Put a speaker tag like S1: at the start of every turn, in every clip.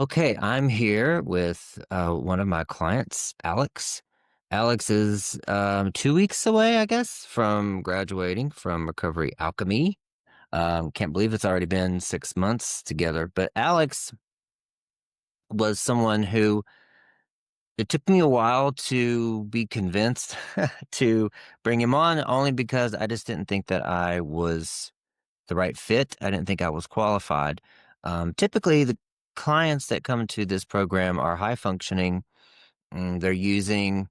S1: Okay, I'm here with one of my clients, Alex. Alex is 2 weeks away, I guess, from graduating from Recovery Alchemy. Can't believe it's already been 6 months together. But Alex was someone who it took me a while to be convinced to bring him on, only because I just didn't think that I was the right fit. I didn't think I was qualified. Typically, the clients that come to this program are high functioning. They're using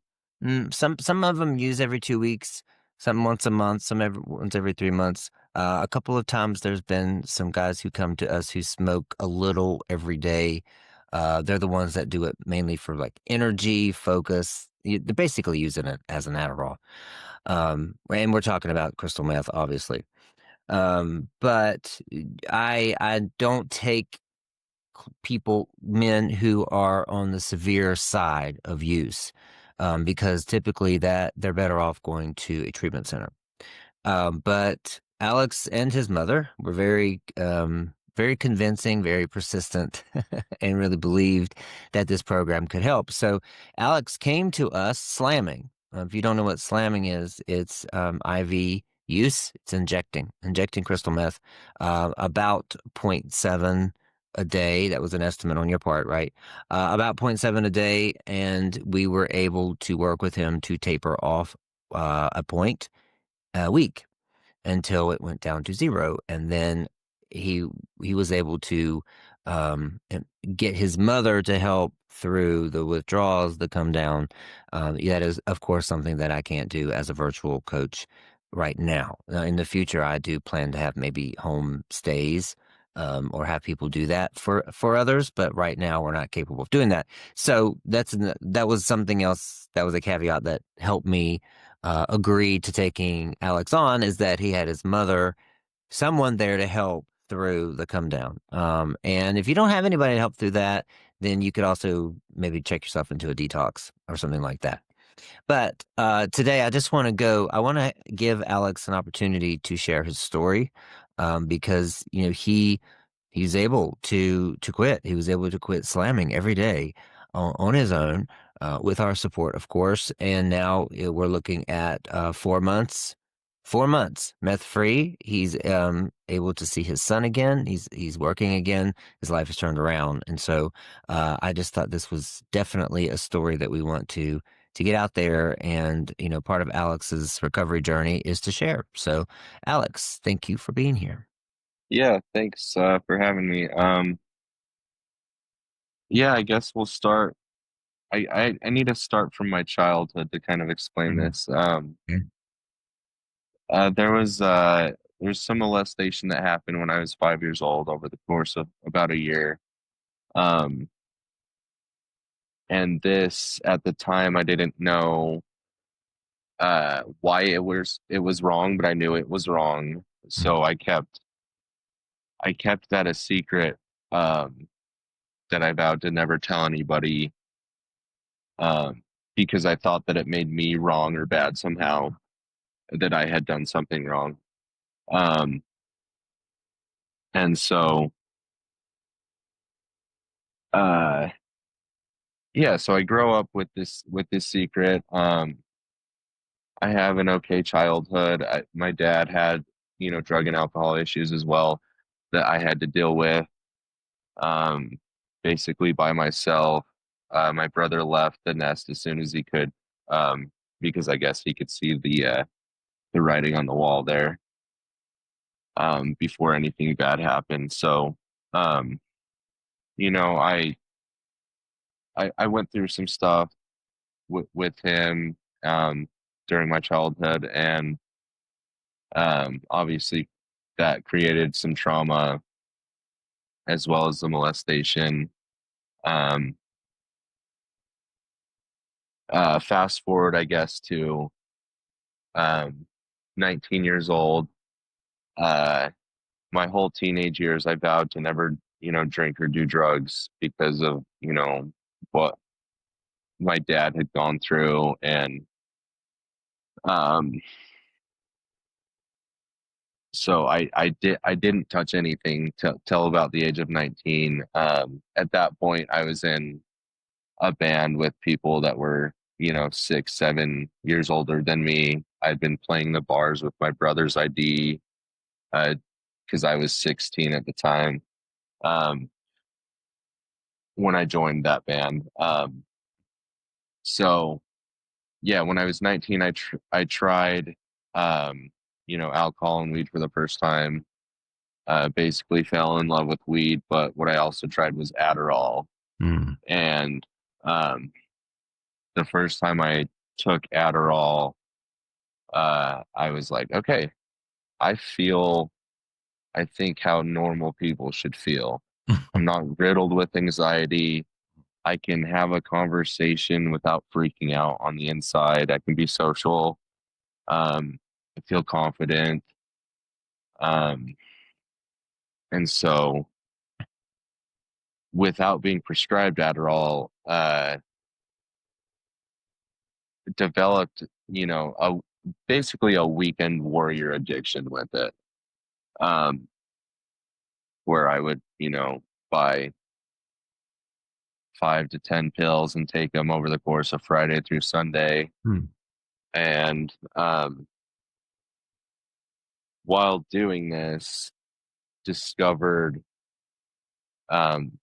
S1: some of them use every 2 weeks, some once a month, once every 3 months. A couple of times there's been some guys who come to us who smoke a little every day. They're the ones that do it mainly for like energy, focus. They're basically using it as an Adderall. And we're talking about crystal meth, obviously. But I don't take men who are on the severe side of use, because typically that they're better off going to a treatment center. But Alex and his mother were very convincing, very persistent, and really believed that this program could help. So Alex came to us slamming. If you don't know what slamming is, it's IV use. It's injecting crystal meth, about zero point 0.7 a day. That was an estimate on your part, right? About zero point 0.7 a day, and we were able to work with him to taper off a point a week until it went down to zero, and then he he was able to get his mother to help through the withdrawals that come down. That is, of course, something that I can't do as a virtual coach right now. In the future, I do plan to have maybe home stays. Or have people do that for others, but right now we're not capable of doing that. So that was something else. That was a caveat that helped me agreed to taking Alex on, is that he had his mother, someone there to help through the come down. And if you don't have anybody to help through that, then you could also maybe check yourself into a detox or something like that. But today, I want to give Alex an opportunity to share his story, because he's able to quit. He was able to quit slamming every day on his own, with our support, of course. And now we're looking at 4 months. 4 months meth free. He's able to see his son again. He's working again. His life has turned around, and so I just thought this was definitely a story that we want to get out there. And part of Alex's recovery journey is to share. So, Alex, thank you for being here.
S2: Yeah, thanks for having me. Yeah, I guess we'll start. I need to start from my childhood to kind of explain
S1: Mhm.
S2: this.
S1: Mhm.
S2: There's some molestation that happened when I was 5 years old over the course of about a year. Um, and this at the time I didn't know why it was wrong, but I knew it was wrong. So I kept that a secret. Um, that I vowed to never tell anybody. um, because I thought that it made me wrong or bad somehow, that I had done something wrong. Um, and so, uh, yeah, so I grow up with this secret. I have an okay childhood. My dad had, drug and alcohol issues as well that I had to deal with, um, basically by myself. My brother left the nest as soon as he could, um, because I guess he could see the writing on the wall there, before anything bad happened. So, um, you know, I went through some stuff with him, um, during my childhood, and obviously that created some trauma as well as the molestation. Um, Fast forward, I guess, to um, 19 years old. Uh, my whole teenage years, I vowed to never, drink or do drugs because of, what my dad had gone through. And um So I didn't touch anything till about the age of 19. At that point, I was in a band with people that were, 6, 7 years older than me. I'd been playing the bars with my brother's ID, because I was 16 at the time, um, when I joined that band. So yeah, when I was 19, I tried, alcohol and weed for the first time. Basically fell in love with weed, but what I also tried was Adderall.
S1: Mm.
S2: And um, the first time I took Adderall, I was like, okay, I feel, I think how normal people should feel. I'm not riddled with anxiety. I can have a conversation without freaking out on the inside. I can be social. I feel confident. Um, and so, without being prescribed Adderall, developed, basically a weekend warrior addiction with it. Um, where I would, buy 5 to 10 pills and take them over the course of Friday through Sunday.
S1: Mm.
S2: And while doing this, discovered, um,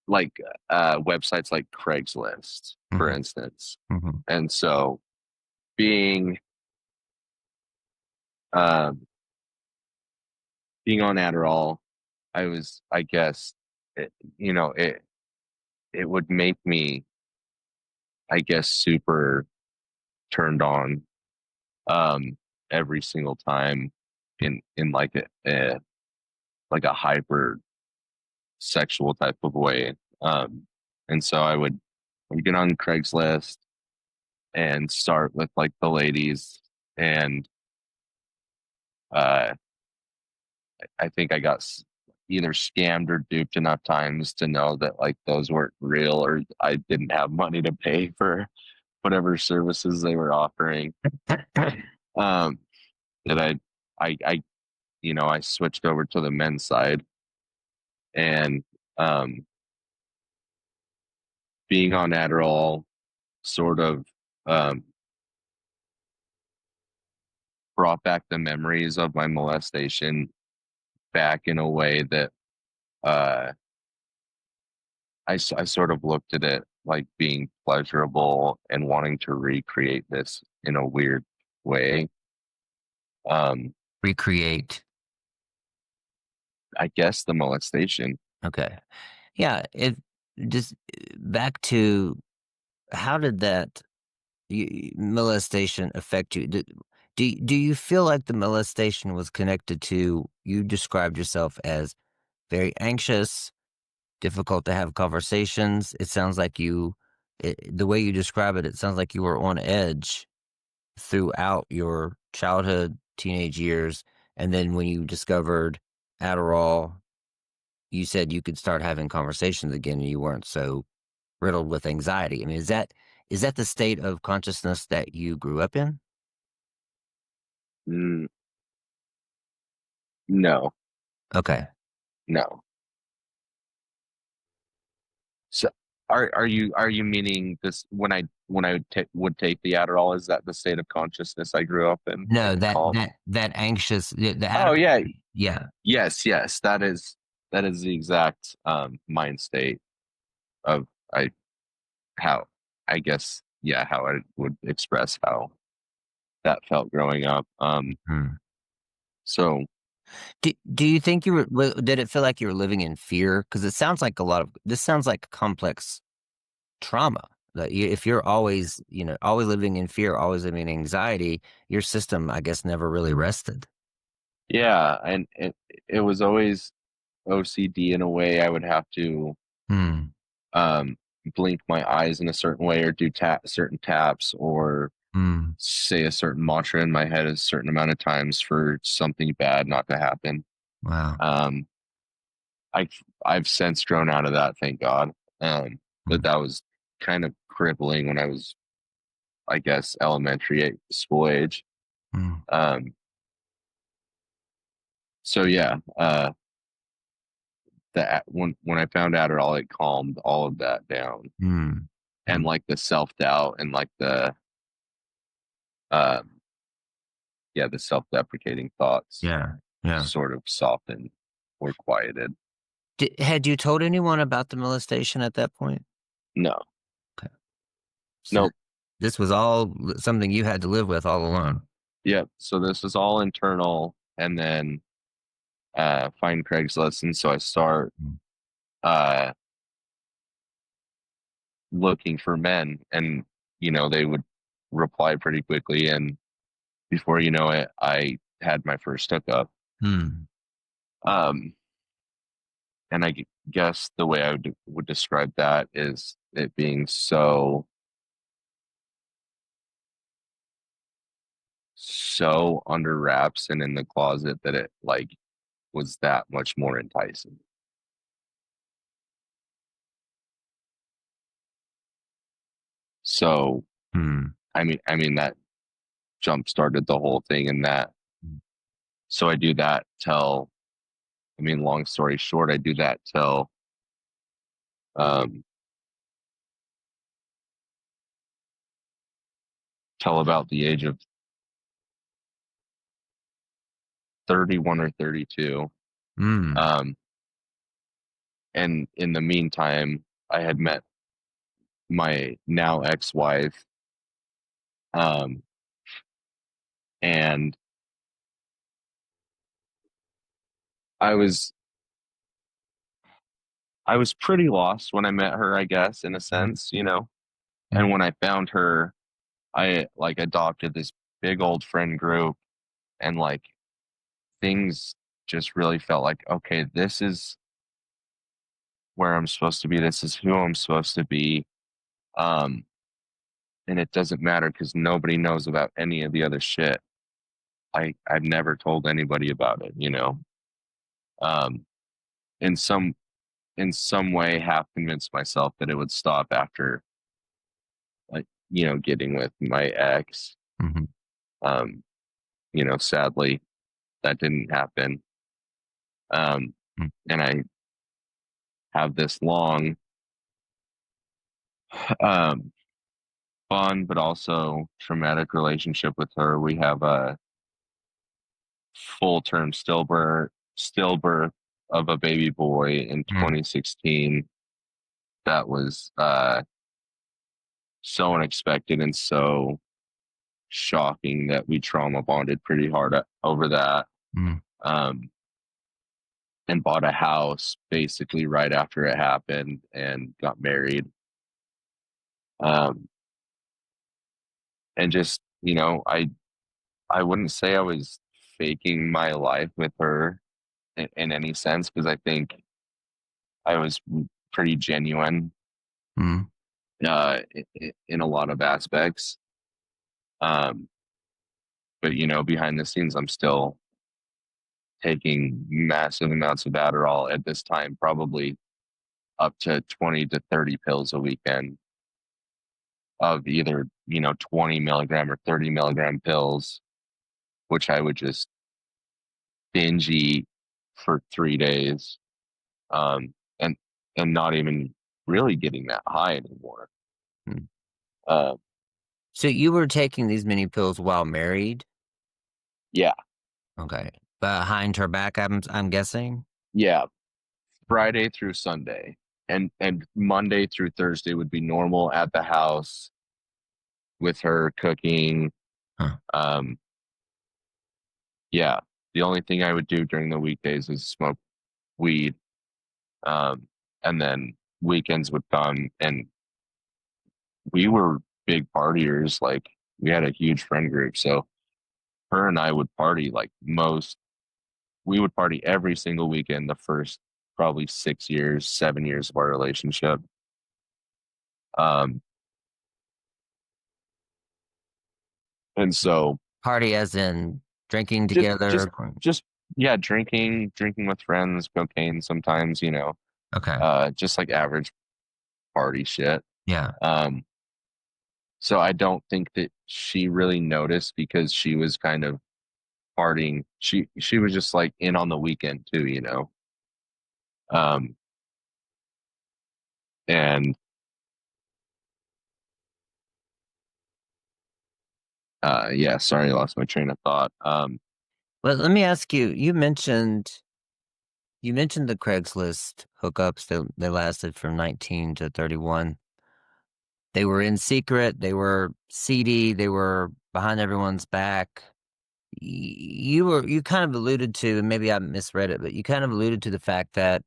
S2: like websites like Craigslist, for
S1: Mhm.
S2: instance.
S1: Mhm.
S2: And so, being um, being on Adderall, I guess, it, it would make me, I guess, super turned on, um, every single time, in like a hyper sexual type of way. And so I would get on Craigslist and start with like the ladies, and uh, I think I got either scammed or duped enough times to know that like those weren't real, or I didn't have money to pay for whatever services they were offering. Um, that I switched over to the men's side, and um, being on Adderall sort of, um, brought back the memories of my molestation back in a way that, uh, I sort of looked at it like being pleasurable and wanting to recreate this in a weird way. Um,
S1: Recreate.
S2: I guess the molestation.
S1: Okay. Yeah. It just back to how did that molestation affect you? Do you feel like the molestation was connected to you described yourself as very anxious, difficult to have conversations? It sounds like the way you describe it, it sounds like you were on edge throughout your childhood, teenage years, and then when you discovered Adderall, you said you could start having conversations again and you weren't so riddled with anxiety. I mean, is that the state of consciousness that you grew up in?
S2: Mm, no,
S1: Okay.
S2: no. So, are you meaning this when I would take the Adderall? Is that the state of consciousness I grew up in, like
S1: No,
S2: a
S1: that
S2: calm?
S1: that that anxious the
S2: Oh
S1: Adderall.
S2: yeah,
S1: Yeah.
S2: yes, yes. That is the exact mind state of, I how I guess, yeah, how I would express how that felt growing up.
S1: Hmm.
S2: So
S1: Do you think you were did it feel like you were living in fear? Because it sounds like this sounds like complex trauma. That if you're always, always living in fear, always living in anxiety, your system, I guess, never really rested.
S2: yeah, and it was always OCD in a way. I would have to,
S1: Hmm.
S2: um, blink my eyes in a certain way, or do certain taps, or
S1: Hmm.
S2: say a certain mantra in my head a certain amount of times for something bad not to happen.
S1: Wow.
S2: Um, I I've since grown out of that, thank God. But
S1: Hmm.
S2: that was kind of crippling when I was, I guess, elementary school age. Um, so yeah, when I found Adderall, it calmed all of that down,
S1: Mm.
S2: and like the self doubt and like um, the self deprecating thoughts
S1: Yeah. Yeah.
S2: sort of softened or quieted.
S1: Had you told anyone about the molestation at that point?
S2: No,
S1: Okay. So
S2: nope.
S1: this was all something you had to live with all alone.
S2: Yep. So this is all internal, and then find Craigslist, and so I start
S1: Mm.
S2: uh, looking for men, and they would reply pretty quickly, and before you know it, I had my first hookup.
S1: Hmm.
S2: Um, and I guess the way I would describe that is it being so under wraps and in the closet that it like was that much more enticing. So
S1: Hmm.
S2: I mean that jump started the whole thing, and that so I do that till long story short, I do that um till about the age of 31 or 32.
S1: Hmm.
S2: Um and in the meantime, I had met my now ex-wife, um and I was I was pretty lost when I met her, I guess, in a sense, And when I found her, I like adopted this big old friend group, and like things just really felt like, okay, this is where I'm supposed to be. This is who I'm supposed to be. Um, and it doesn't matter because nobody knows about any of the other shit. I've never told anybody about it. Um, in some way, half convinced myself that it would stop after, like, getting with my ex.
S1: Hmm.
S2: Um, sadly, that didn't happen. Um, and I have this long, um, fun but also traumatic relationship with her. We have a full term stillbirth of a baby boy in
S1: Hmm.
S2: 2016. That was so unexpected and so shocking that we trauma bonded pretty hard over that.
S1: Hmm.
S2: Um, and bought a house basically right after it happened and got married. Um, and just, I wouldn't say I was faking my life with her in any sense, because I think I was pretty genuine
S1: Hmm.
S2: in a lot of aspects. Um, but behind the scenes, I'm still taking massive amounts of Adderall at this time, probably up to 20 to 30 pills a weekend of either 20 milligram or 30 milligram pills, which I would just binge eat for 3 days, and not even really getting that high anymore.
S1: Hmm.
S2: Uh,
S1: So you were taking these many pills while married?
S2: yeah,
S1: Okay. Behind her back, I'm guessing?
S2: yeah. Friday through Sunday, and Monday through Thursday would be normal at the house with her cooking.
S1: Huh.
S2: Um, yeah, the only thing I would do during the weekdays is smoke weed, um, and then weekends would come, and we were big partiers. Like, we had a huge friend group, so her and I would party like most. We would party every single weekend the first probably 6 years, 7 years of our relationship. Um, and so
S1: Party as in drinking
S2: just
S1: together?
S2: just just yeah, drinking with friends, cocaine sometimes,
S1: Okay.
S2: just like average party shit.
S1: Yeah.
S2: Um, so I don't think that she really noticed because she was kind of partying. She was just like in on the weekend too, you know. Um, and yeah, sorry, I lost my train of thought.
S1: But let me ask you, you mentioned the Craigslist hookups that they lasted from 19 to 31. They were in secret, they were seedy, they were behind everyone's back. You kind of alluded to, and maybe I misread it, but you kind of alluded to the fact that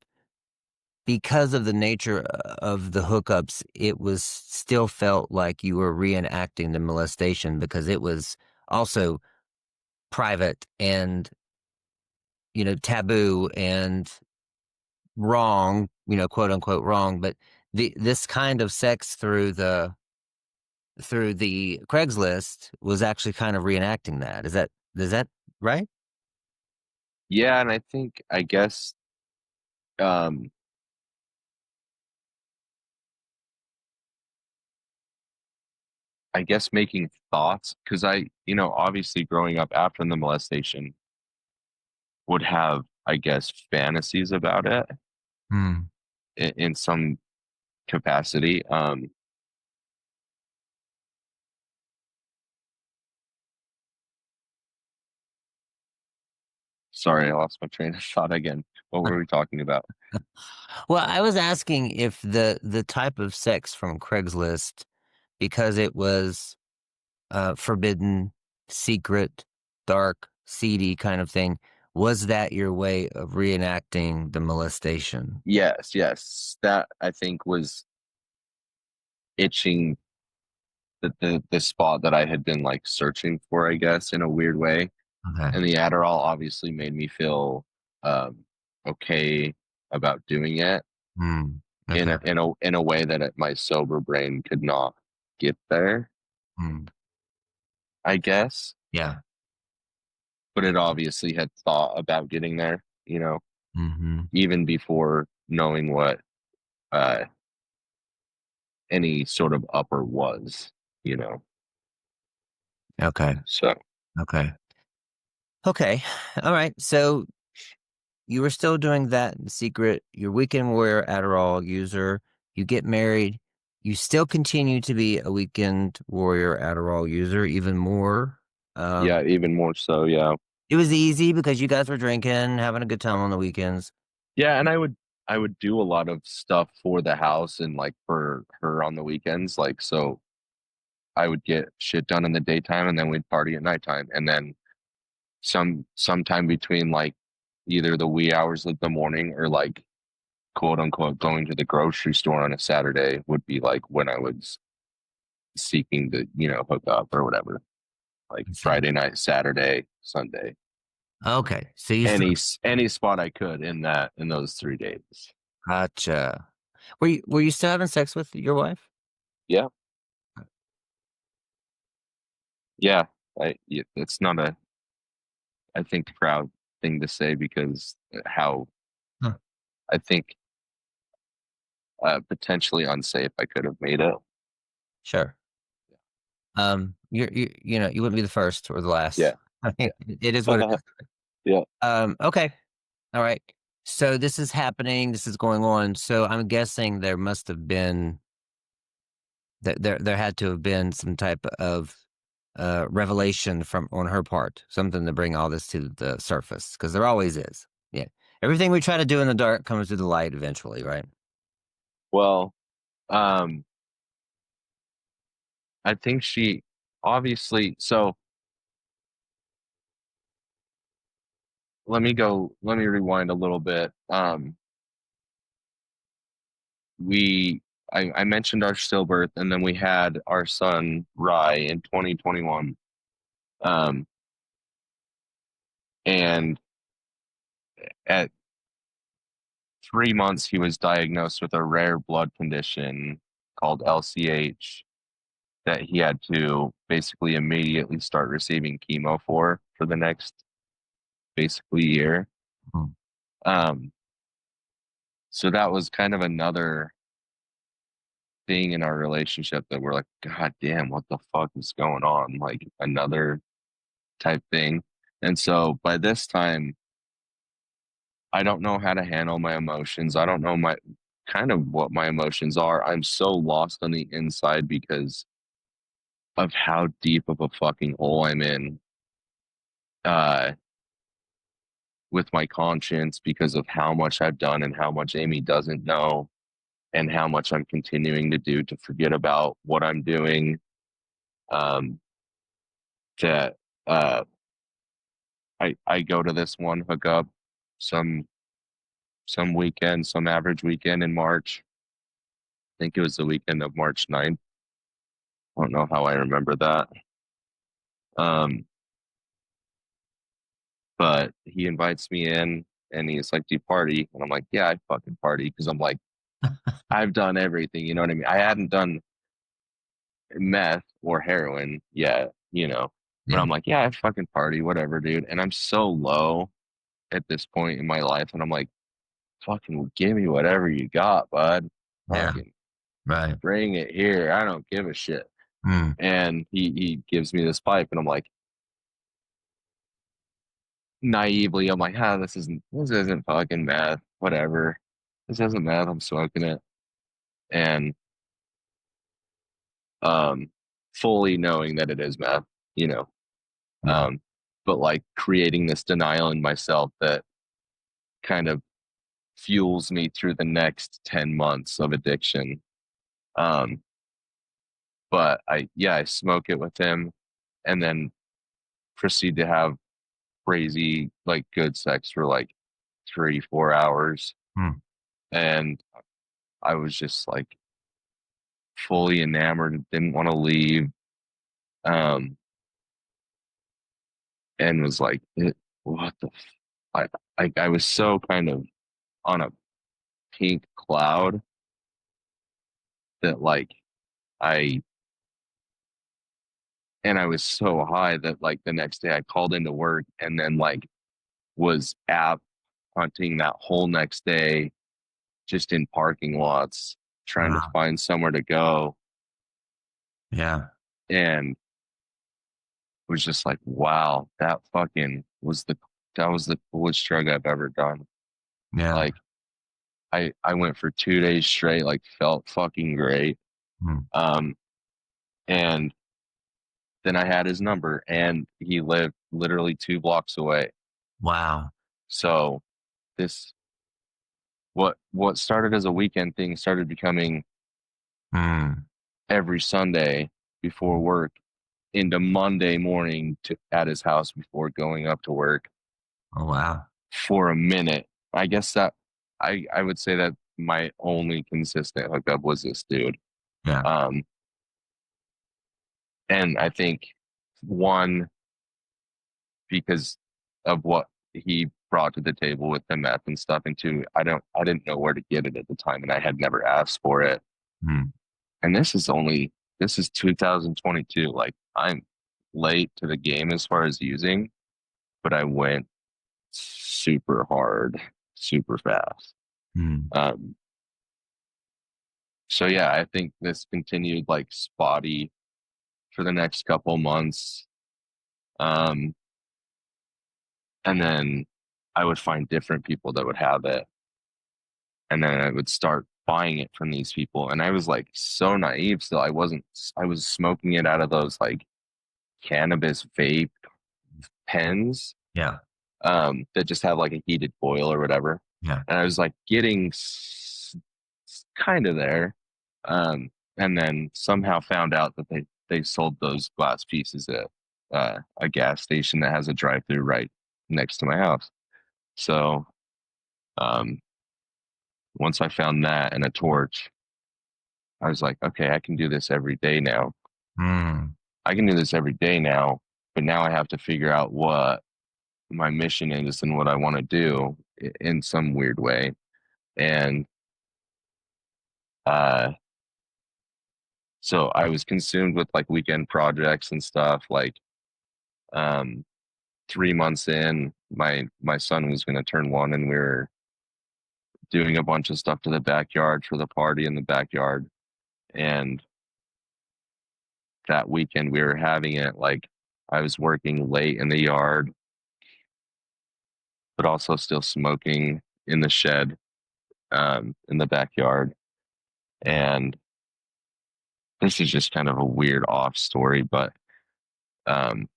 S1: because of the nature of the hookups, it was still felt like you were reenacting the molestation because it was also private and, taboo and wrong, quote unquote wrong, but this kind of sex through the Craigslist was actually kind of reenacting that. Is that right?
S2: yeah, and um, I guess making thoughts because obviously growing up after the molestation would have, I guess, fantasies about it
S1: Hmm.
S2: in some capacity. Sorry, I lost my train of thought again. What were we talking about?
S1: Well, I was asking if the type of sex from Craigslist, because it was forbidden, secret, dark, seedy kind of thing, was that your way of reenacting the molestation?
S2: Yes, yes. That I think was itching the spot that I had been like searching for, I guess, in a weird way.
S1: Okay.
S2: And the Adderall obviously made me feel um okay about doing it
S1: Hmm.
S2: in
S1: Okay.
S2: a way that my sober brain could not get there,
S1: Hmm.
S2: I guess.
S1: Yeah.
S2: But it obviously had thought about getting there,
S1: Hmm.
S2: even before knowing what uh any sort of upper was, you know.
S1: Okay.
S2: So
S1: Okay. Okay. All right. So you were still doing that in secret. You're weekend warrior Adderall user. You get married. You still continue to be a weekend warrior Adderall user, even more.
S2: yeah,
S1: Um,
S2: even more so, yeah.
S1: it was easy because you guys were drinking, having a good time on the weekends.
S2: Yeah, and I would do a lot of stuff for the house and like for her on the weekends. Like so I would get shit done in the daytime and then we'd party at nighttime. And then sometime between like either the wee hours of the morning or like quote unquote going to the grocery store on a Saturday would be like when I was seeking to, hook up or whatever. Like
S1: I see.
S2: Friday night, Saturday, Sunday.
S1: Okay, so you still
S2: Any spot I could in those 3 days.
S1: gotcha. Were you still having sex with your wife?
S2: Yeah. Yeah. It's not a, I think, proud thing to say because how
S1: Huh.
S2: I think potentially unsafe I could have made it.
S1: Sure. You wouldn't be the first or the last.
S2: Yeah.
S1: I
S2: Yeah.
S1: mean, it is what it is.
S2: Yeah.
S1: Okay. All right. So this is happening. This is going on. So I'm guessing there must have been that there had to have been some type of revelation from on her part, something to bring all this to the surface, because there always is. Yeah. Everything we try to do in the dark comes to the light eventually, right?
S2: Well, um, I think she obviously, so let me rewind a little bit. We, I mentioned our stillbirth and then we had our son, Rye, in 2021. Um, and at 3 months, he was diagnosed with a rare blood condition called LCH that he had to basically immediately start receiving chemo for the next basically year.
S1: Hmm.
S2: Um, so that was kind of another thing in our relationship that we're like, God damn, what the fuck is going on? Like another type thing. And so by this time, I don't know how to handle my emotions. I don't know my kind of what my emotions are. I'm so lost on the inside because of how deep of a fucking hole I'm in uh, with my conscience because of how much I've done and how much Amy doesn't know and how much I'm continuing to do to forget about what I'm doing. Um, that I go to this one hookup some some weekend, some average weekend in March. I think it was the weekend of March 9th. I don't know how I remember that. Um, but he invites me in and he's like, "Do you party?" And I'm like, "Yeah, I fucking party." Because I'm like, I've done everything. You know what I mean? I hadn't done meth or heroin yet, but
S1: Yeah.
S2: I'm like, "Yeah, I fucking party, whatever, dude." And I'm so low at this point in my life. And I'm like, fucking give me whatever you got, bud.
S1: Yeah.
S2: Fucking
S1: Right.
S2: bring it here. I don't give a shit.
S1: Mm.
S2: And he gives me this pipe and I'm like, naively, I'm like, this isn't fucking meth, whatever. This isn't meth, I'm smoking it. And um fully knowing that it is meth, you know.
S1: Yeah.
S2: Um, but like creating this denial in myself that kind of fuels me through the next 10 months of addiction. Um, but I smoke it with him and then proceed to have crazy, like good sex for like 3, 4 hours.
S1: Mm.
S2: And I was just like fully enamored and didn't want to leave. Um, and was like, what the, I was so kind of on a pink cloud that like I, and I was so high that like the next day I called into work and then like was app hunting that whole next day just in parking lots trying to
S1: Wow.
S2: find somewhere to go
S1: Yeah.
S2: and was just like, wow, that was the coolest drug I've ever done.
S1: Yeah.
S2: Like I went for 2 days straight, like felt fucking great.
S1: Mm.
S2: Um and then I had his number and he lived literally 2 blocks away.
S1: Wow.
S2: So this what started as a weekend thing started becoming
S1: Mm.
S2: every Sunday before work into Monday morning at his house before going up to work
S1: Oh, wow.
S2: for a minute. I guess that I would say that my only consistent hookup was this dude.
S1: Yeah.
S2: Um, and I think one because of what he brought to the table with the meth and stuff, and two, I didn't know where to get it at the time, and I had never asked for it.
S1: Mm.
S2: And this is 2022. Like I'm late to the game as far as using, but I went super hard, super fast.
S1: Mm.
S2: Um, so yeah, I think this continued like spotty for the next couple months. Um, and then I would find different people that would have it. And then I would start buying it from these people. And I was like so naive still. I was smoking it out of those like cannabis vape pens
S1: Yeah.
S2: that just have like a heated coil or whatever.
S1: Yeah.
S2: And I was like getting kind of there. And then somehow found out that they sold those glass pieces at a gas station that has a drive through right next to my house. So um, once I found that and a torch, I was like, okay, I can do this every day now.
S1: Mm.
S2: I can do this every day now, but now I have to figure out what my mission is and what I want to do in some weird way. And uh, so I was consumed with like weekend projects and stuff. Like um, 3 months in, my son was going to turn 1, and we were doing a bunch of stuff to the backyard for the party in the backyard. And that weekend we were having it, like, I was working late in the yard, but also still smoking in the shed, in the backyard. And this is just kind of a weird off story, but um,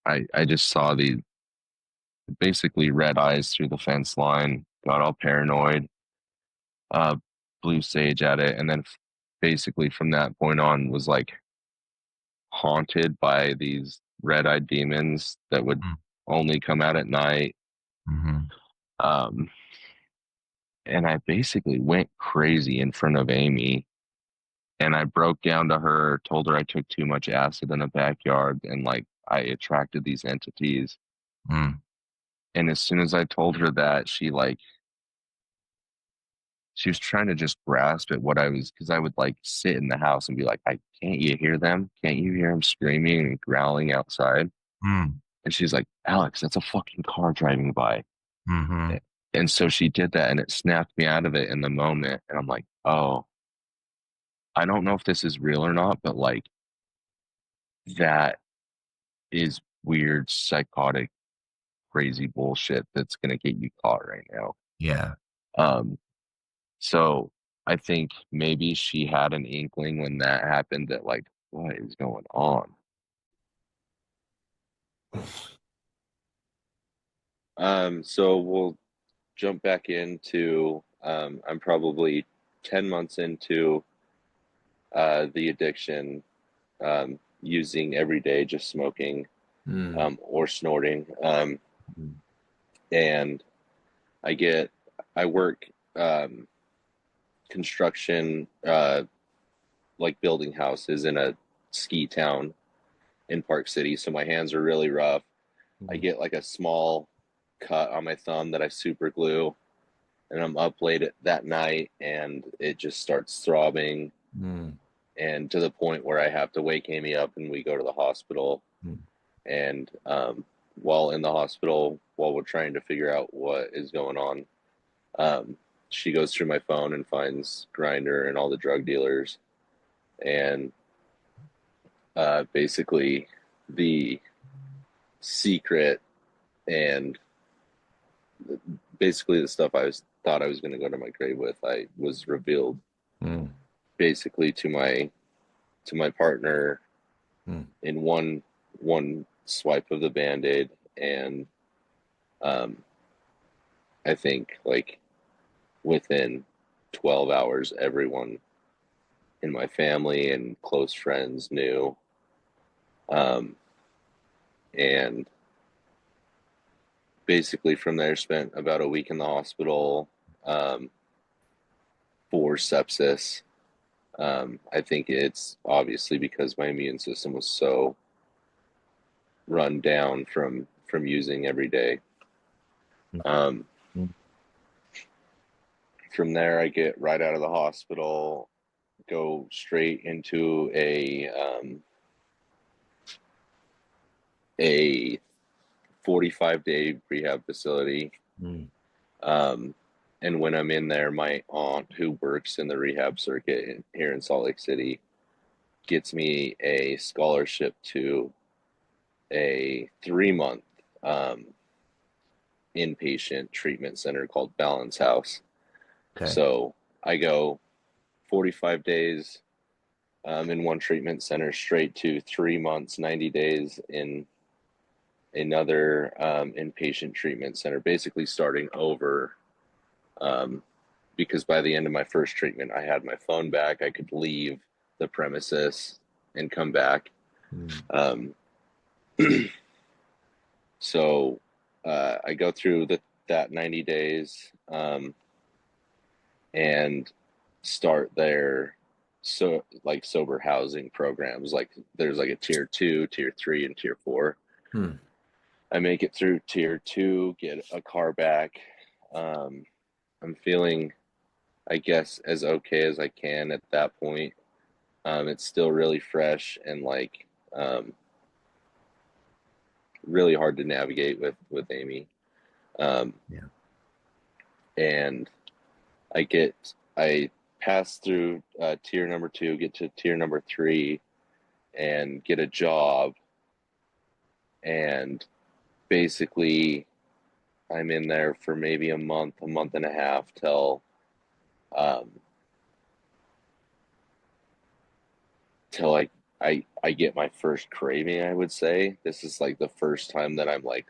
S2: I just saw the basically red eyes through the fence line, got all paranoid, uh, blew sage at it, and then basically from that point on was like haunted by these red-eyed demons that would
S3: Mm.
S2: only come out at night.
S3: Mm-hmm.
S2: Um, and I basically went crazy in front of Amy, and I broke down to her, told her I took too much acid in the backyard, and like I attracted these entities.
S3: Mm.
S2: And as soon as I told her that, she was trying to just grasp at what I was, because I would like sit in the house and be like, I can't you hear them? Can't you hear them screaming and growling outside?
S3: Mm.
S2: And she's like, Alex, that's a fucking car driving by.
S3: Mm-hmm.
S2: And so she did that, and it snapped me out of it in the moment. And I'm like, oh, I don't know if this is real or not, but like that is weird, psychotic, crazy bullshit that's going to get you caught right now.
S3: Yeah.
S2: Um, so I think maybe she had an inkling when that happened that like, what is going on? So we'll jump back into, I'm probably 10 months into the addiction, using every day, just smoking, or snorting.
S3: Mm.
S2: And I work construction, like building houses in a ski town in Park City. So my hands are really rough. I get like a small cut on my thumb that I super glue, and I'm up late that night, and it just starts throbbing,
S3: Mm.
S2: and to the point where I have to wake Amy up and we go to the hospital.
S3: Mm.
S2: And while in the hospital, while we're trying to figure out what is going on, um, she goes through my phone and finds Grinder and all the drug dealers, and basically the secret and basically the stuff thought I was going to go to my grave with, I was revealed
S3: Mm.
S2: basically to my partner
S3: Mm.
S2: in one swipe of the band-aid. And um, I think like within 12 hours, everyone in my family and close friends knew. Um, and basically from there, spent about a week in the hospital, um, for sepsis. I think it's obviously because my immune system was so run down from using every day. Um,
S3: Mm.
S2: from there, I get right out of the hospital, go straight into a 45-day rehab facility.
S3: Mm.
S2: Um, and when I'm in there, my aunt, who works in the rehab circuit here in Salt Lake City, gets me a scholarship to a 3-month um, inpatient treatment center called Balance House.
S3: Okay.
S2: So I go 45 days in one treatment center, straight to 3 months, 90 days in another inpatient treatment center, basically starting over. Um, because by the end of my first treatment, I had my phone back. I could leave the premises and come back.
S3: Mm.
S2: Um, so I go through that 90 days, and start their sober housing programs. Like there's like a tier 2, tier 3, and tier 4.
S3: Mm.
S2: I make it through tier 2, get a car back. I'm feeling, I guess, as okay as I can at that point. It's still really fresh and like really hard to navigate with Amy. Um,
S3: Yeah.
S2: and I pass through tier number 2, get to tier number 3, and get a job. And basically, I'm in there for maybe a month and a half till I get my first craving, I would say. This is like the first time that I'm like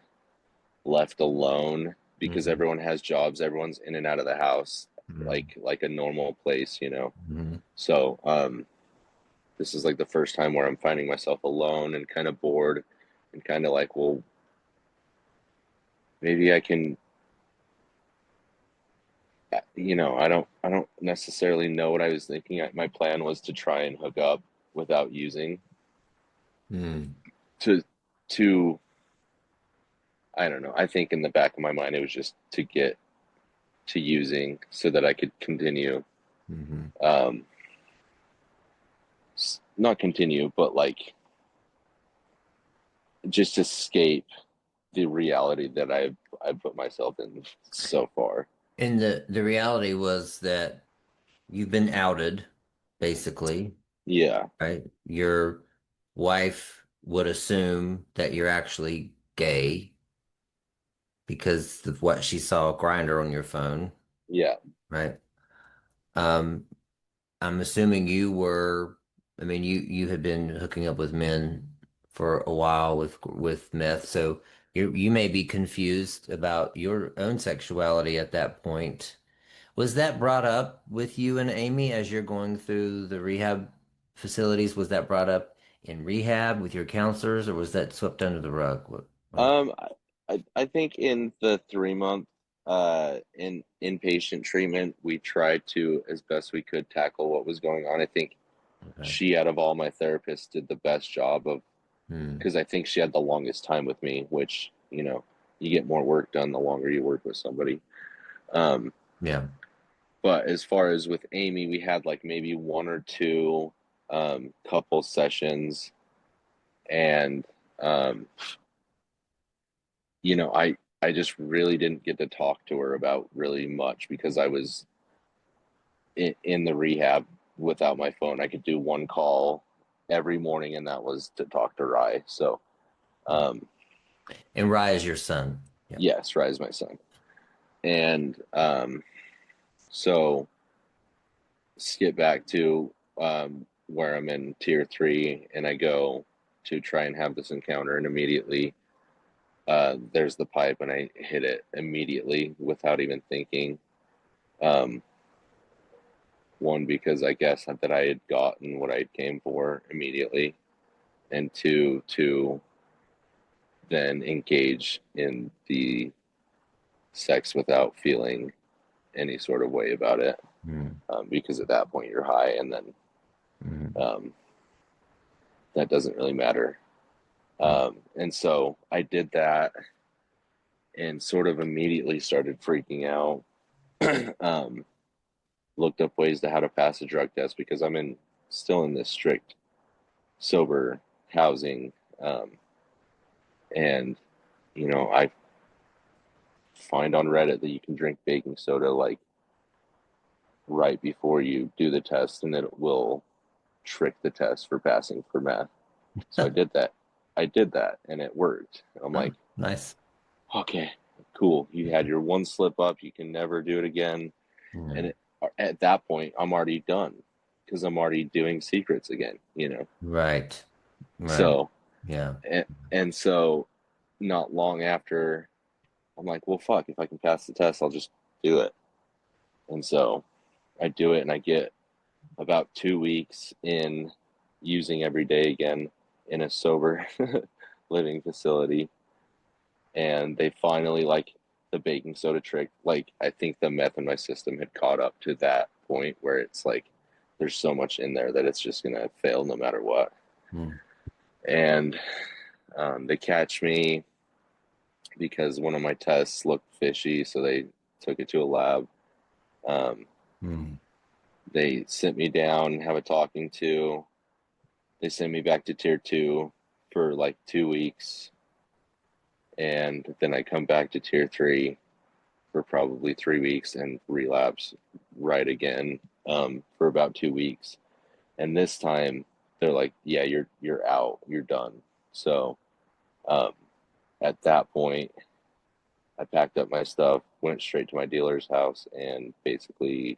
S2: left alone because everyone has jobs, everyone's in and out of the house like a normal place, you know. So this is like the first time where I'm finding myself alone and kind of bored and kind of like, well, maybe I can, you know, I don't necessarily know what I was thinking. My plan was to try and hook up without using to I don't know. I think in the back of my mind, it was just to get to using so that I could continue, not continue, but like just escape the reality that I put myself in so far.
S1: And the reality was that you've been outed, basically,
S2: Yeah.
S1: right? Your wife would assume that you're actually gay because of what she saw Grinder on your phone,
S2: Yeah.
S1: right? Um, I'm assuming you were, I mean, you had been hooking up with men for a while with meth, so you may be confused about your own sexuality at that point. Was that brought up with you and Amy as you're going through the rehab facilities? Was that brought up in rehab with your counselors, or was that swept under the rug? What?
S2: Um, I think in the 3 month in inpatient treatment, we tried to, as best we could, tackle what was going on. I think
S1: Okay.
S2: she, out of all my therapists, did the best job of, because I think she had the longest time with me, which, you know, you get more work done the longer you work with somebody.
S1: Yeah.
S2: But as far as with Amy, we had like maybe 1 or 2 couple sessions, and you know, I just really didn't get to talk to her about really much because I was in the rehab without my phone. I could do 1 call every morning, and that was to talk to Rye. So,
S1: And Rye is your son. Yeah.
S2: yes, Rye is my son. And so skip back to where I'm in tier 3, and I go to try and have this encounter, and immediately there's the pipe, and I hit it immediately without even thinking. One, because I guess that I had gotten what I came for immediately, and 2, to then engage in the sex without feeling any sort of way about it, because at that point you're high, and then that doesn't really matter. And so I did that and sort of immediately started freaking out. Looked up ways to how to pass a drug test because I'm still in this strict sober housing. And, you know, I find on Reddit that you can drink baking soda like right before you do the test, and it will trick the test for passing for meth. So I did that, and it worked. I'm like,
S1: nice.
S2: Okay, cool. You had your 1 slip up, you can never do it again. And at that point, I'm already done because I'm already doing secrets again, you know?
S1: Right.
S2: So,
S1: yeah.
S2: And so not long after, I'm like, well, fuck, if I can pass the test, I'll just do it. And so I do it, and I get about 2 weeks in using every day again in a sober living facility. And they finally, like, the baking soda trick, like, I think the meth in my system had caught up to that point where it's like there's so much in there that it's just gonna fail no matter what. And they catch me because one of my tests looked fishy, so they took it to a lab. They sit me down, have a talking to. They send me back to tier 2 for like 2 weeks, and then I come back to tier 3 for probably 3 weeks and relapse right again. for about 2 weeks. And this time they're like, yeah, you're out, you're done. So at that point, I packed up my stuff, went straight to my dealer's house, and basically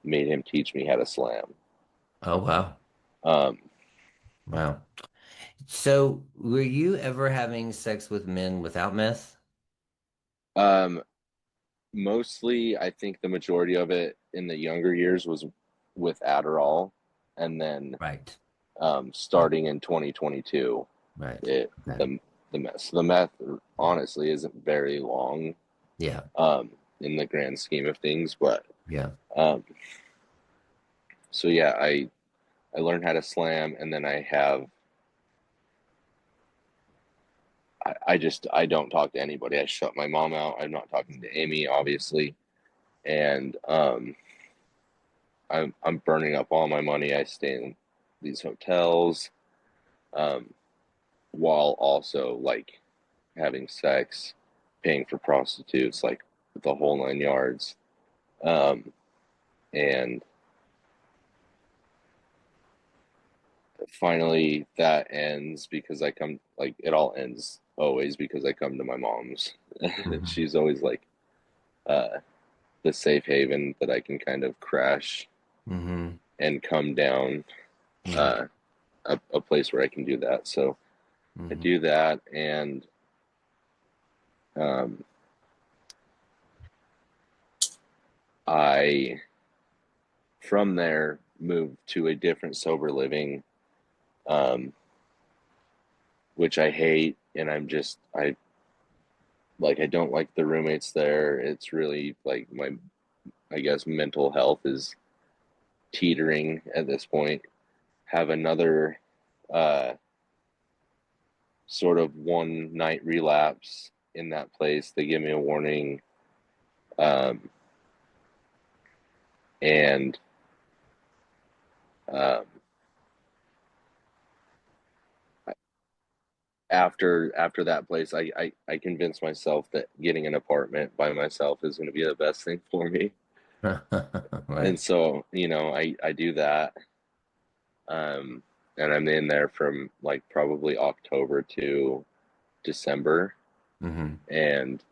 S2: made him teach me how to slam.
S1: Oh, wow.
S2: Um,
S1: Wow. So, were you ever having sex with men without meth?
S2: um, Mostly, I think the majority of it in the younger years was with Adderall, and then
S1: Right. Right.
S2: starting in 2022,
S1: Right.
S2: it
S1: Okay.
S2: the meth honestly isn't very long
S1: Yeah.
S2: in the grand scheme of things, but
S1: Yeah.
S2: um, so yeah, I learned how to slam, and then I don't talk to anybody. I shut my mom out. I'm not talking to Amy, obviously, and I'm burning up all my money. I stay in these hotels, um, while also like having sex, paying for prostitutes, like the whole 9 yards. And finally that ends because I come, like, it all ends always because I come to my mom's.
S1: Mhm.
S2: She's always like uh, the safe haven that I can kind of crash
S1: Mm-hmm.
S2: and come down,
S1: Mm-hmm.
S2: uh, a place where I can do that. So I
S1: Mm-hmm.
S2: do that, and um, I from there moved to a different sober living, um, which I hate, and I don't like the roommates there. It's really like I guess mental health is teetering at this point. Have another uh, sort of one night relapse in that place. They give me a warning, um, and um, after that place, I convinced myself that getting an apartment by myself is going to be the best thing for me. And
S1: Right.
S2: so, I do that. And I'm in there from like probably October to December,
S1: Mm-hmm.
S2: and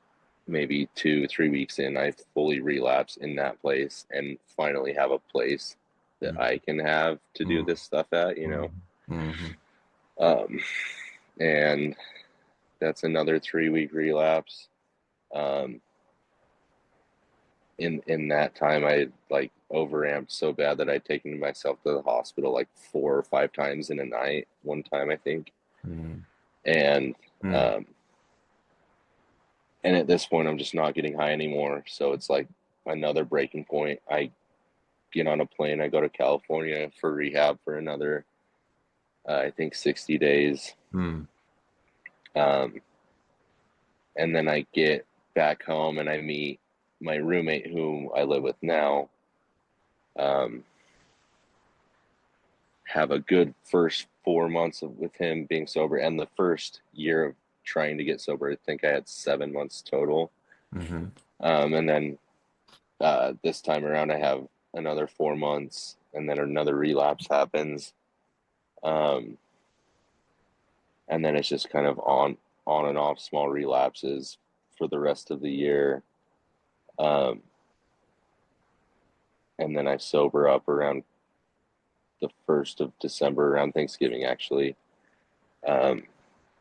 S2: maybe 2 3 weeks in, I fully relapse in that place and finally have a place that I can have to do this stuff at.
S1: Mm-hmm. Mm-hmm.
S2: Um, and that's another 3 week relapse. Um, in that time, I like overamped so bad that I'd taken myself to the hospital like 4 or 5 times in a night. One time, I think,
S1: Mm-hmm.
S2: and
S1: Mm-hmm.
S2: um, and at this point, I'm just not getting high anymore. So it's like another breaking point. I get on a plane. I go to California for rehab for another, I think, 60 days.
S1: Mm-hmm.
S2: Um, and then I get back home and I meet my roommate, whom I live with now. Um, have a good first 4 months with him being sober, and the first year of trying to get sober, I think I had 7 months total.
S1: Mm-hmm.
S2: And then this time around, I have another 4 months, and then another relapse happens. Um, and then it's just kind of on and off small relapses for the rest of the year. Um, and then I sober up around the 1st of December, around Thanksgiving, actually, um,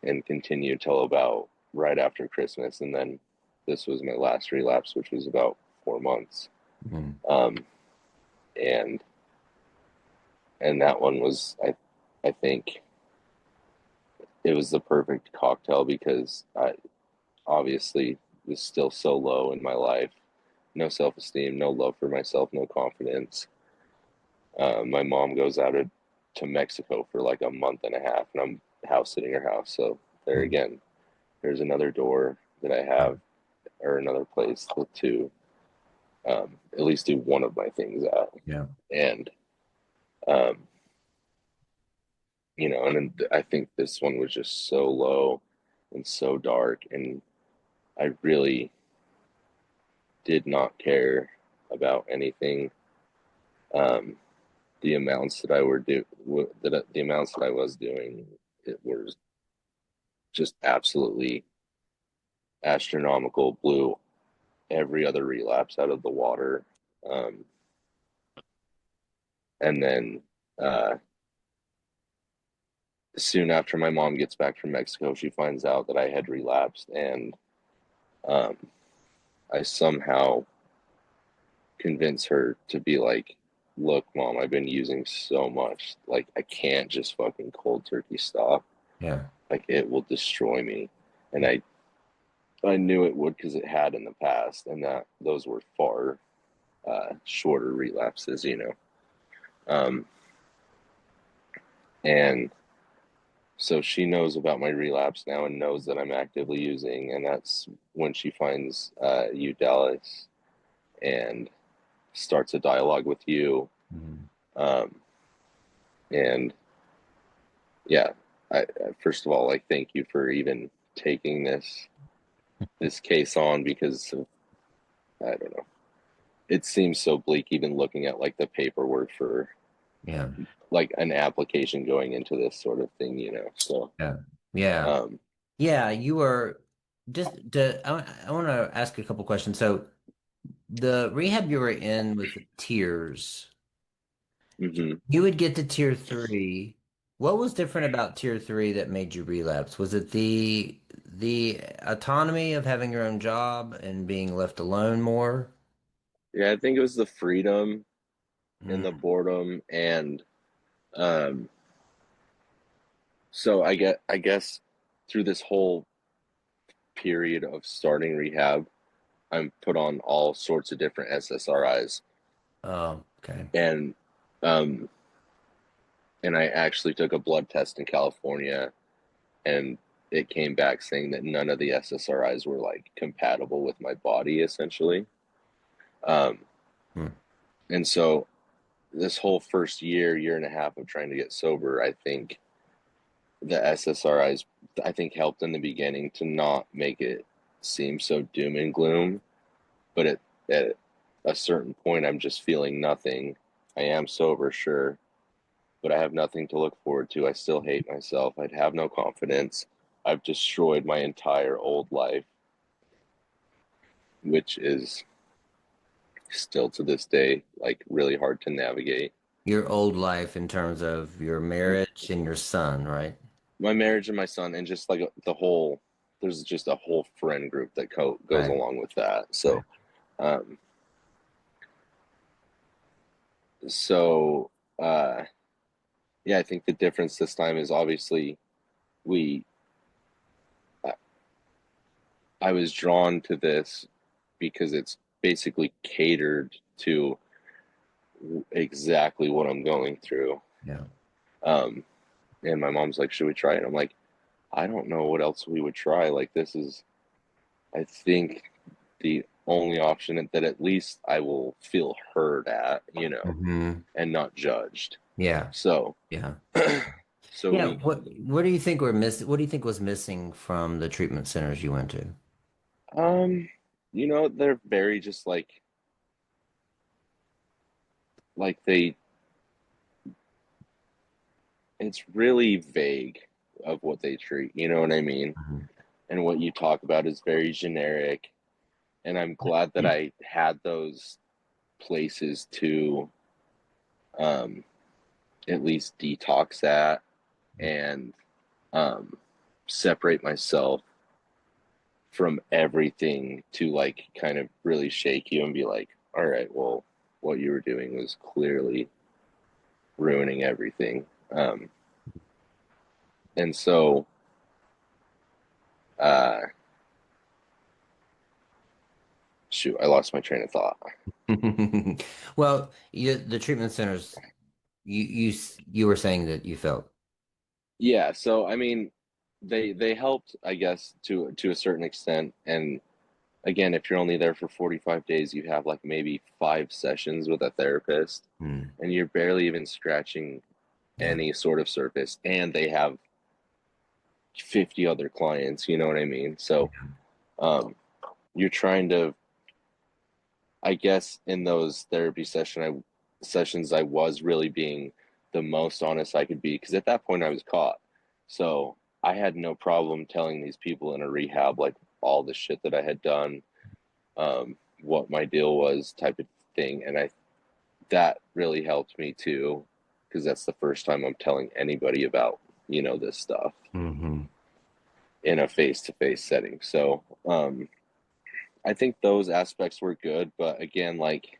S2: and continue till about right after Christmas. And then this was my last relapse, which was about 4 months.
S1: Mm-hmm.
S2: Um, and that one was, I think it was the perfect cocktail because I obviously was still so low in my life. No self-esteem, no love for myself, no confidence. My mom goes out to Mexico for like a month and a half, and I'm house sitting her house. So there again, there's another door that I have, or another place to at least do one of my things at.
S1: Yeah.
S2: And um, and I think this one was just so low and so dark, and I really did not care about anything. The amounts that I was doing, it was just absolutely astronomical. Blew every other relapse out of the water. And then soon after my mom gets back from Mexico, she finds out that I had relapsed, and I somehow convince her to be like, look, Mom, I've been using so much. Like, I can't just fucking cold turkey stop.
S1: Yeah.
S2: Like, it will destroy me. And I knew it would, because it had in the past, and that those were far shorter relapses, you know. And so she knows about my relapse now and knows that I'm actively using, and that's when she finds you, Dallas, and starts a dialogue with you. And yeah, I first of all, I thank you for even taking this case on, because of, I don't know, it seems so bleak even looking at like the paperwork for like an application going into this sort of thing, you know. So
S1: you were I want to ask a couple questions. So the rehab you were in with the tiers, you would get to tier 3. What was different about tier 3 that made you relapse? Was it the autonomy of having your own job and being left alone more?
S2: Yeah, I think it was the freedom and the boredom, and so I guess through this whole period of starting rehab, I'm put on all sorts of different SSRIs.
S1: Oh, okay.
S2: And I actually took a blood test in California, and it came back saying that none of the SSRIs were like compatible with my body, essentially. And so this whole first year and a half of trying to get sober, I think the SSRIs, I think, helped in the beginning to not make it seem so doom and gloom. But at a certain point, I'm just feeling nothing. I am sober, sure, but I have nothing to look forward to. I still hate myself. I'd have no confidence. I've destroyed my entire old life, which is still to this day like really hard to navigate.
S1: Your old life in terms of your marriage and your son, right?
S2: My marriage and my son, and just like there's just a whole friend group that goes along with that. So, yeah, I think the difference this time is obviously I was drawn to this because it's basically catered to exactly what I'm going through.
S1: Yeah.
S2: And my mom's like, should we try it? I'm like, I don't know what else we would try. Like, this is, I think, the only option that at least I will feel heard at, you know, and not judged.
S1: Yeah.
S2: So,
S1: so yeah, what do you think what do you think was missing from the treatment centers you went to?
S2: You know, they're very just like it's really vague of what they treat, you know what I mean? And what you talk about is very generic. And I'm glad that I had those places to at least detox at and separate myself from everything, to like kind of really shake you and be like, all right, well, what you were doing was clearly ruining everything. And so shoot, I lost my train of thought.
S1: Well, the treatment centers, you were saying that you felt.
S2: Yeah, so I mean, they helped, I guess, to a certain extent. And again, if you're only there for 45 days, you have like maybe 5 sessions with a therapist, and you're barely even scratching any sort of surface. And they have 50 other clients, you know what I mean? So you're trying to, I guess, in those therapy sessions, sessions I was really being the most honest I could be, because at that point I was caught. So I had no problem telling these people in a rehab like all the shit that I had done, what my deal was, type of thing. And that really helped me too, because that's the first time I'm telling anybody about, this stuff in a face-to-face setting. So I think those aspects were good, but again, like,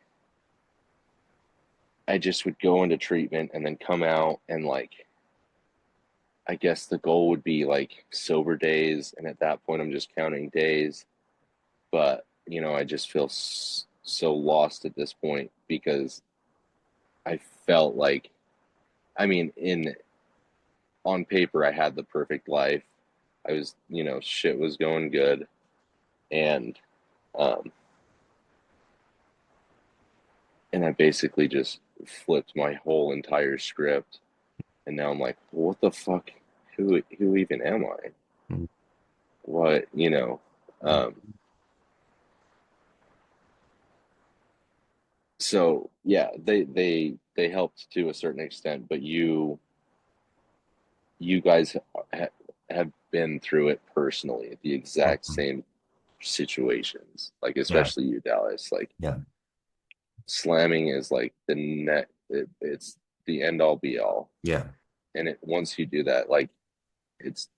S2: I just would go into treatment and then come out, and like, I guess the goal would be like sober days, and at that point I'm just counting days. But I just feel so lost at this point, because I felt like, I mean, on paper I had the perfect life. I was, shit was going good, and I basically just flipped my whole entire script, and now I'm like, what the fuck? Who even am I? What, so yeah, they helped to a certain extent, but you guys have been through it personally, the exact same situations, like, especially you, Dallas. Like, slamming is like it's the end all be all. And once you do that, like, it's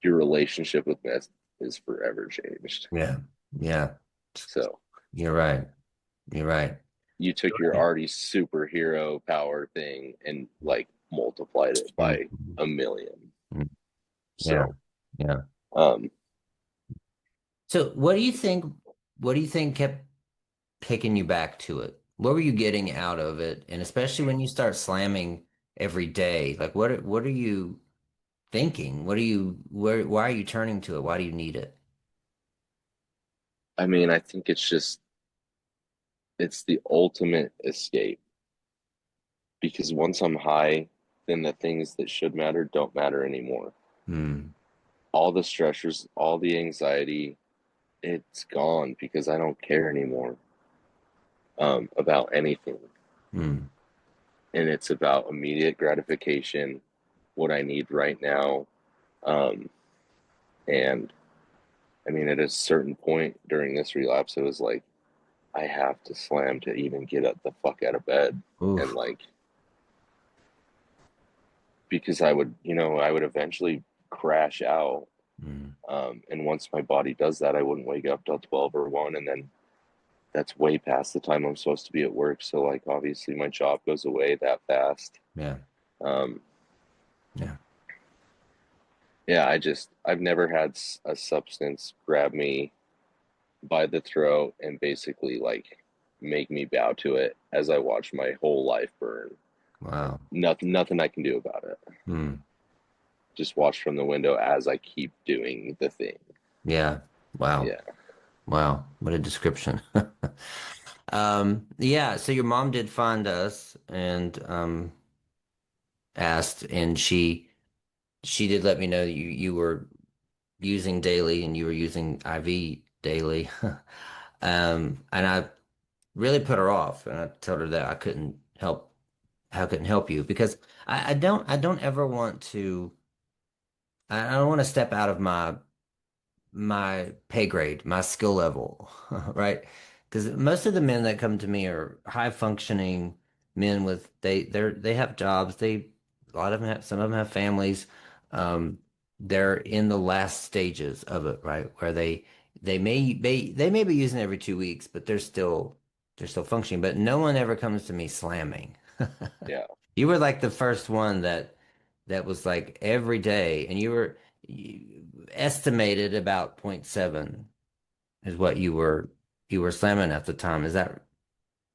S2: your relationship with meth is forever changed. So
S1: You're right.
S2: you took your already superhero power thing and like multiplied it by a million. So
S1: So what do you think kept picking you back to it? What were you getting out of it? And especially when you start slamming every day, like what are you thinking? Why are you turning to it? Why do you need it?
S2: I mean, I think it's the ultimate escape, because once I'm high, then the things that should matter don't matter anymore. All the stressors, all the anxiety, it's gone, because I don't care anymore about anything. And it's about immediate gratification, what I need right now. And I mean, at a certain point during this relapse, it was like, I have to slam to even get up the fuck out of bed. And like, because I would eventually crash out. And once my body does that, I wouldn't wake up till 12 or 1. And then that's way past the time I'm supposed to be at work. So like, obviously my job goes away that fast. I've never had a substance grab me by the throat and basically like make me bow to it as I watch my whole life burn.
S1: Wow.
S2: Nothing I can do about it. Just watch from the window as I keep doing the thing.
S1: Wow. Wow. What a description. So your mom did find us and asked, and she did let me know that you were using daily and you were using IV daily. And I really put her off, and I told her that I couldn't help you, because I don't ever want to, I don't want to step out of my pay grade, my skill level, right? Because most of the men that come to me are high functioning men with they have jobs. A lot of them some of them have families. They're in the last stages of it, right? Where they may be using it every 2 weeks, but they're still functioning. But no one ever comes to me slamming.
S2: Yeah.
S1: You were like the first one that was like every day, and you estimated about 0.7 is what you were slamming at the time. Is that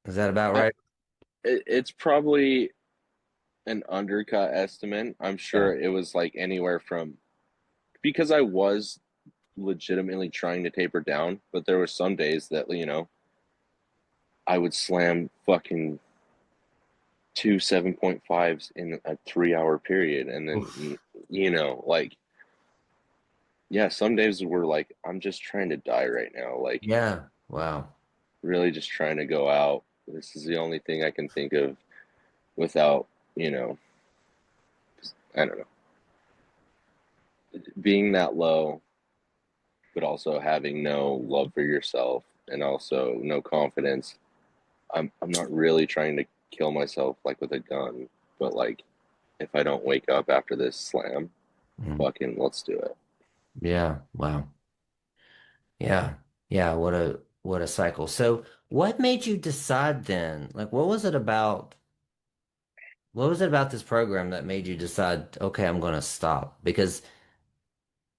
S1: about right?
S2: It's probably an undercut estimate. I'm sure it was like anywhere from, because I was legitimately trying to taper down, but there were some days that, I would slam fucking 2 7.5s in a 3-hour period. And then, like, yeah, some days were like, I'm just trying to die right now. Like,
S1: Wow.
S2: really just trying to go out this is the only thing I can think of without, you know, I don't know, being that low, but also having no love for yourself and also no confidence. I'm not really trying to kill myself like with a gun, but like if I don't wake up after this slam, fucking let's do it.
S1: Yeah. Wow. Yeah. Yeah. What a cycle. So what made you decide then? Like what was it about this program that made you decide, okay, I'm gonna stop? Because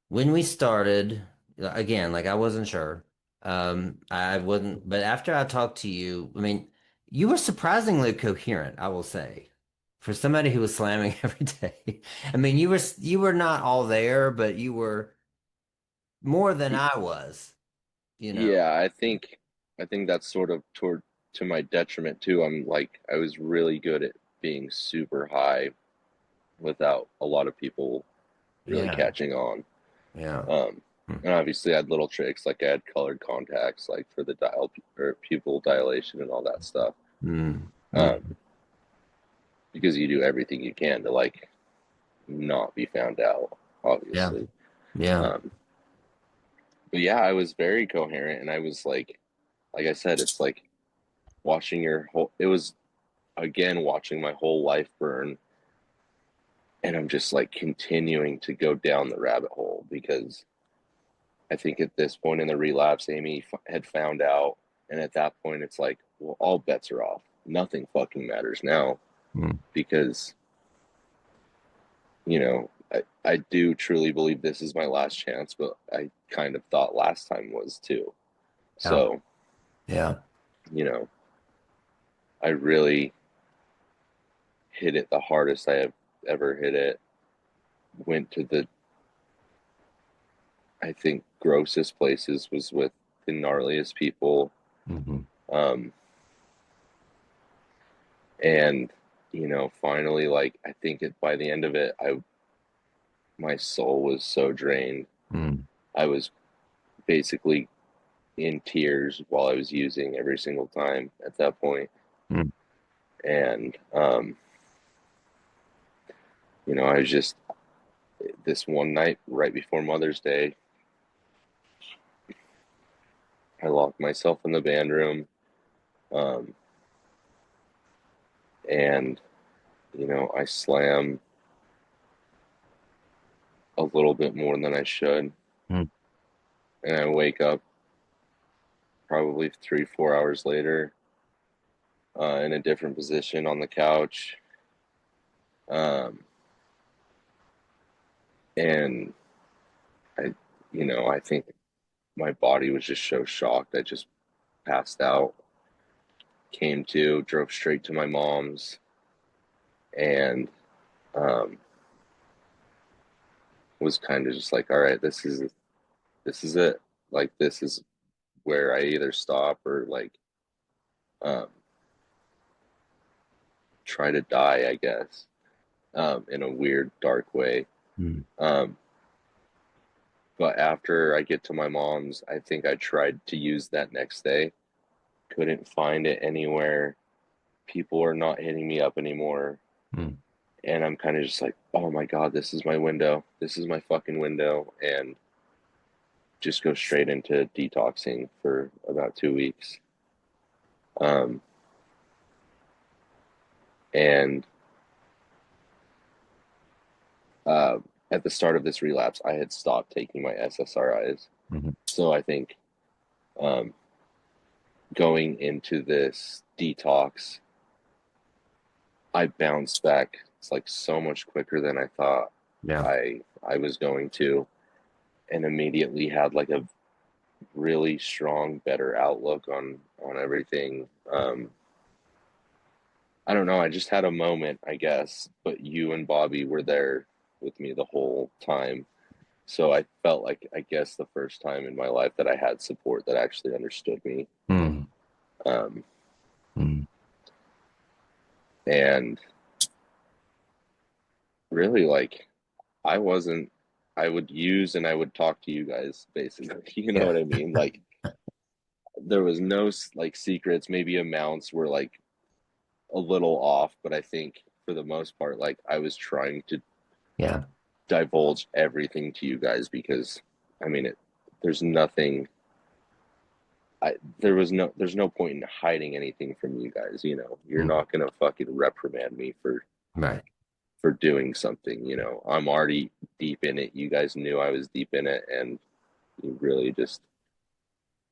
S1: when we started, again, like I wasn't sure. I wouldn't, but after I talked to you, I mean, you were surprisingly coherent, I will say. For somebody who was slamming every day. I mean, you were not all there, but you were more than I was, you know.
S2: Yeah, I think that's sort of toward to my detriment too. I was really good at being super high without a lot of people really
S1: Yeah.
S2: catching on.
S1: Yeah.
S2: Um,
S1: Hmm.
S2: and obviously I had little tricks, like I had colored contacts, like for the dial or pupil dilation and all that stuff.
S1: Mm.
S2: Um,
S1: Mm.
S2: because you do everything you can to like not be found out,
S1: Yeah.
S2: obviously.
S1: Yeah.
S2: Um, but yeah, I was very coherent, and I was like I said, it's like watching your whole. It was again watching my whole life burn, and I'm just like continuing to go down the rabbit hole because I think at this point in the relapse, Amy had found out, and at that point, it's like, well, all bets are off. Nothing fucking matters now
S1: Mm.
S2: because you know I do truly believe this is my last chance, but I kind of thought last time was too.
S1: Yeah.
S2: So
S1: Yeah.
S2: you know, I really hit it the hardest I have ever hit it. Went to the, I think, grossest places, was with the gnarliest people.
S1: Hmm.
S2: Um, and, you know, finally, like, I think by the end of it, my soul was so drained.
S1: Mm.
S2: I was basically in tears while I was using every single time at that point.
S1: Mm.
S2: And, you know, I was just, this one night right before Mother's Day, I locked myself in the band room. Um, and you know, I slam a little bit more than I should,
S1: Mm.
S2: and I wake up probably 3, 4 hours later in a different position on the couch, um, and I, you know, I think my body was just so shocked. I just passed out, came to, drove straight to my mom's, and um, was kind of just like, all right, this is it. Like this is where I either stop or like um, try to die, I guess, in a weird, dark way.
S1: Mm.
S2: Um, but after I get to my mom's, I think I tried to use that next day. Couldn't find it anywhere. People are not hitting me up anymore.
S1: Mm.
S2: And I'm kind of just like, oh my God, this is my window. This is my fucking window. And just go straight into detoxing for about 2 weeks. Um, and uh, at the start of this relapse, I had stopped taking my SSRIs.
S1: Mhm.
S2: So I think um, going into this detox, I bounced back. It's like so much quicker than I thought
S1: Yeah.
S2: I was going to, and immediately had like a really strong, better outlook on everything. I don't know. I just had a moment, I guess, but you and Bobby were there with me the whole time. So I felt like, I guess, the first time in my life that I had support that actually understood me.
S1: Mm.
S2: Um,
S1: Mm.
S2: and really, like, I wasn't, I would use and I would talk to you guys, basically. You know
S1: Yeah.
S2: what I mean? Like, there was no like secrets. Maybe amounts were like a little off, but I think for the most part, like I was trying to
S1: Yeah.
S2: divulge everything to you guys because, I mean, there's nothing. There's no point in hiding anything from you guys. You know, you're
S1: Mm.
S2: not gonna fucking reprimand me
S1: Right.
S2: for doing something. You know, I'm already deep in it. You guys knew I was deep in it, and you really just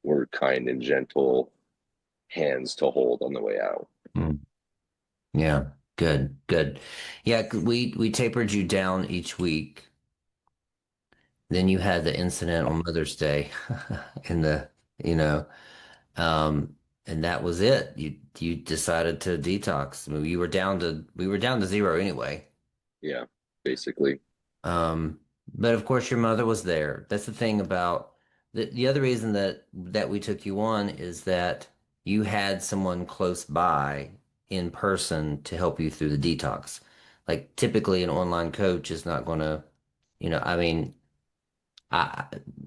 S2: were kind and gentle hands to hold on the way out.
S1: Mm. Yeah. Good. Good. Yeah. We tapered you down each week. Then you had the incident on Mother's Day in the, you know, um, and that was it. You decided to detox. I mean, we were down to zero anyway.
S2: Yeah, basically.
S1: Um, but of course your mother was there. That's the thing about the other reason that we took you on is that you had someone close by in person to help you through the detox. Like typically an online coach is not going to, I mean, I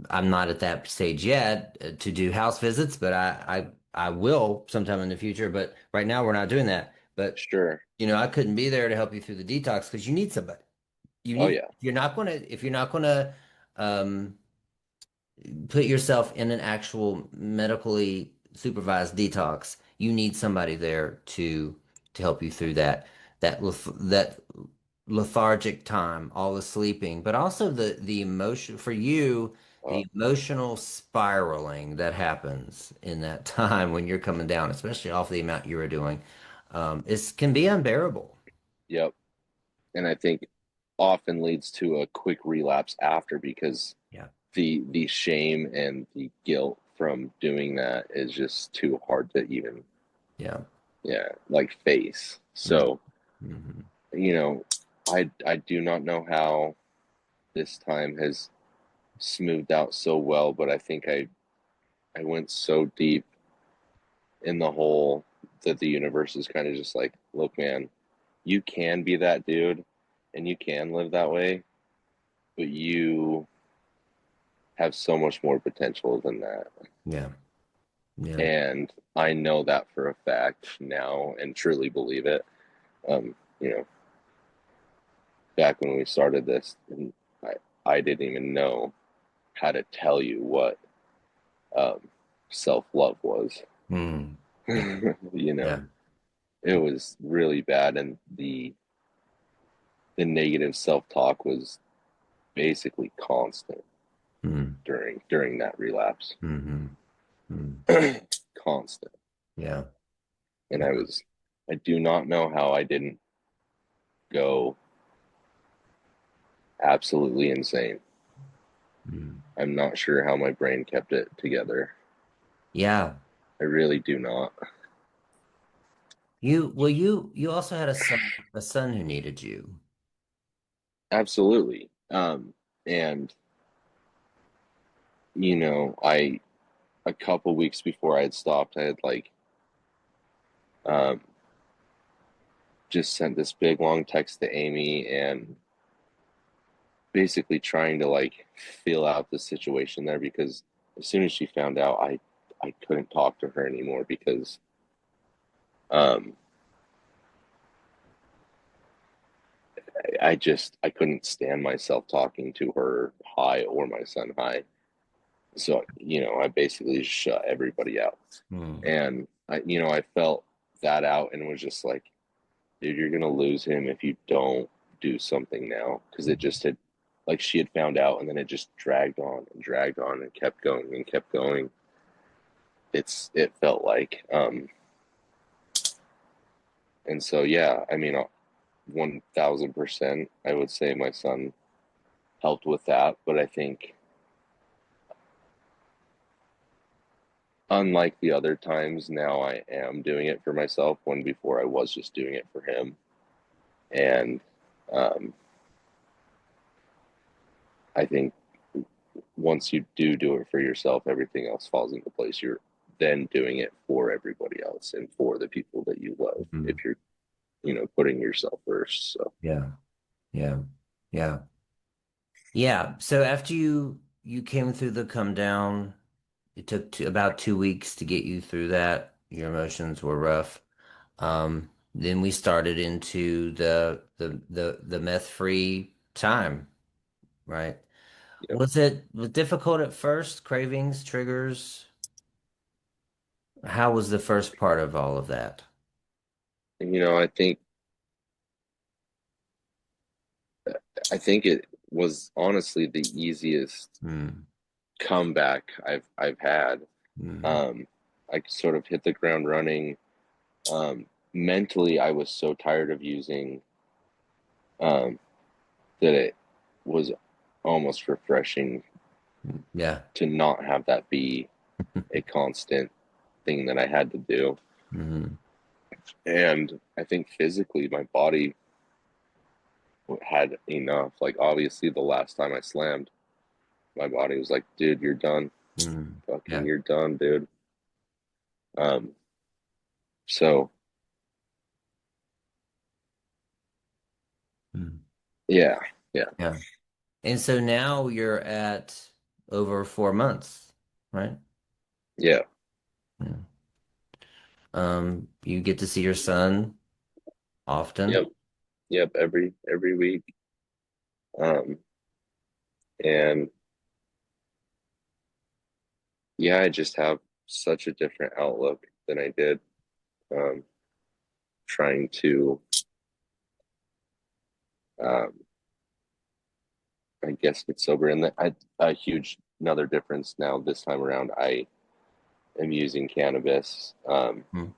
S1: I'm not at that stage yet to do house visits, but I will sometime in the future. But right now we're not doing that. But
S2: Sure.
S1: I couldn't be there to help you through the detox because you need somebody. You
S2: Oh
S1: need
S2: yeah.
S1: if you're not gonna um, put yourself in an actual medically supervised detox, you need somebody there to help you through that lethargic time, all the sleeping, but also the emotion for you,
S2: Uh,
S1: the emotional spiraling that happens in that time when you're coming down, especially off the amount you were doing, is can be unbearable.
S2: yep. And I think often leads to a quick relapse after because
S1: Yeah,
S2: the shame and the guilt from doing that is just too hard to even,
S1: yeah.
S2: yeah, like face.
S1: Mm-hmm.
S2: So,
S1: Mm-hmm.
S2: you know, I do not know how this time has smoothed out so well, but I think I went so deep in the hole that the universe is kind of just like, look, man, you can be that dude and you can live that way, but you have so much more potential than that.
S1: Yeah, yeah.
S2: And I know that for a fact now and truly believe it. You know, back when we started this, and I didn't even know how to tell you what um, self love was.
S1: Mm. Yeah,
S2: You know,
S1: yeah.
S2: it was really bad, and the negative self talk was basically constant
S1: Mm.
S2: during that relapse.
S1: Mm-hmm. Mm.
S2: Constant.
S1: Yeah,
S2: And
S1: yeah.
S2: I do not know how I didn't go absolutely insane.
S1: Mm.
S2: I'm not sure how my brain kept it together.
S1: Yeah.
S2: I really do not.
S1: You also had a son who needed you.
S2: Absolutely. And I a couple weeks before I had stopped, I had like um just sent this big long text to Amy and basically trying to like feel out the situation there because as soon as she found out I couldn't talk to her anymore because um I couldn't stand myself talking to her high or my son high. So, I basically just shut everybody out.
S1: Mm.
S2: And I felt that out and was just like, dude, you're gonna lose him if you don't do something now. Because it just had, like, she had found out, and then it just dragged on, and kept going and kept going. It felt like, and so yeah, I mean, 1,000%, I would say my son helped with that. But I think, unlike the other times, now I am doing it for myself. When before I was just doing it for him, and um, I think once you do it for yourself, everything else falls into place. You're then doing it for everybody else and for the people that you love if
S1: Mm.
S2: you're, putting yourself first. So,
S1: Yeah, yeah, yeah, yeah. So after you came through the come down, it took about 2 weeks to get you through that. Your emotions were rough. Then we started into the meth-free time, right?
S2: Yep.
S1: Was difficult at first? Cravings, triggers? How was the first part of all of that?
S2: And, I think it was honestly the easiest
S1: Mm,
S2: comeback I've had.
S1: hmm
S2: Um, I sort of hit the ground running. Mentally, I was so tired of using um, that it was almost refreshing
S1: Yeah.
S2: to not have that be a constant thing that I had to do.
S1: hmm
S2: And I think physically, my body had enough. Like, obviously, the last time I slammed, my body was like, dude, you're done. Fucking,
S1: Yeah.
S2: you're done, dude. Um, so
S1: Mm.
S2: yeah, yeah,
S1: Yeah. And so now you're at over 4 months, right?
S2: yeah,
S1: Yeah. You get to see your son often.
S2: yep, yep. Every week. Um, and yeah, I just have such a different outlook than I did. Um, trying to, um, I guess, get sober, and a huge another difference now this time around. I am using cannabis.
S1: Mm,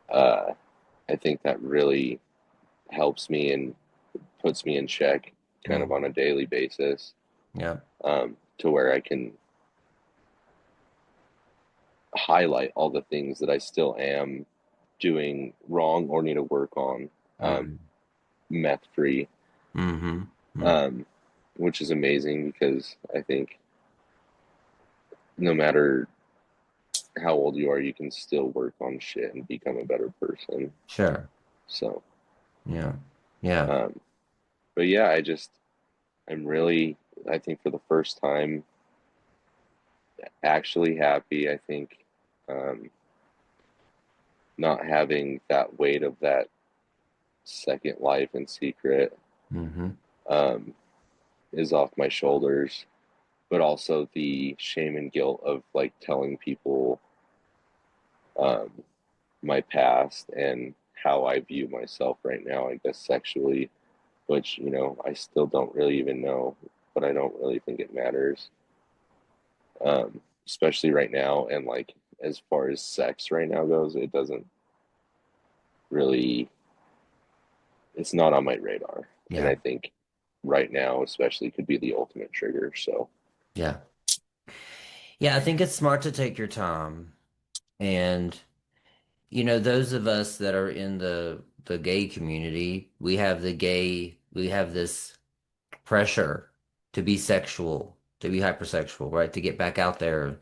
S2: Uh, I think that really helps me and puts me in check, kind of
S1: mm,
S2: on a daily basis,
S1: yeah.
S2: to where I can highlight all the things that I still am doing wrong or need to work on,
S1: Mm,
S2: meth free,
S1: mm-hmm. Mm,
S2: um, which is amazing because I think no matter how old you are, you can still work on shit and become a better person.
S1: sure.
S2: So,
S1: Yeah. Yeah.
S2: um, but yeah, I'm really, I think for the first time, actually happy. I think, um, not having that weight of that second life in secret,
S1: Mm-hmm.
S2: um, is off my shoulders, but also the shame and guilt of like telling people, um, my past and how I view myself right now, I guess sexually, which, I still don't really even know, but I don't really think it matters, especially right now. And like, as far as sex right now goes, it doesn't really, it's not on my radar. And
S1: Yeah.
S2: I think right now, especially, could be the ultimate trigger. So,
S1: Yeah. Yeah. I think it's smart to take your time. And, those of us that are in the gay community, we have this pressure to be sexual, to be hypersexual, right? To get back out there,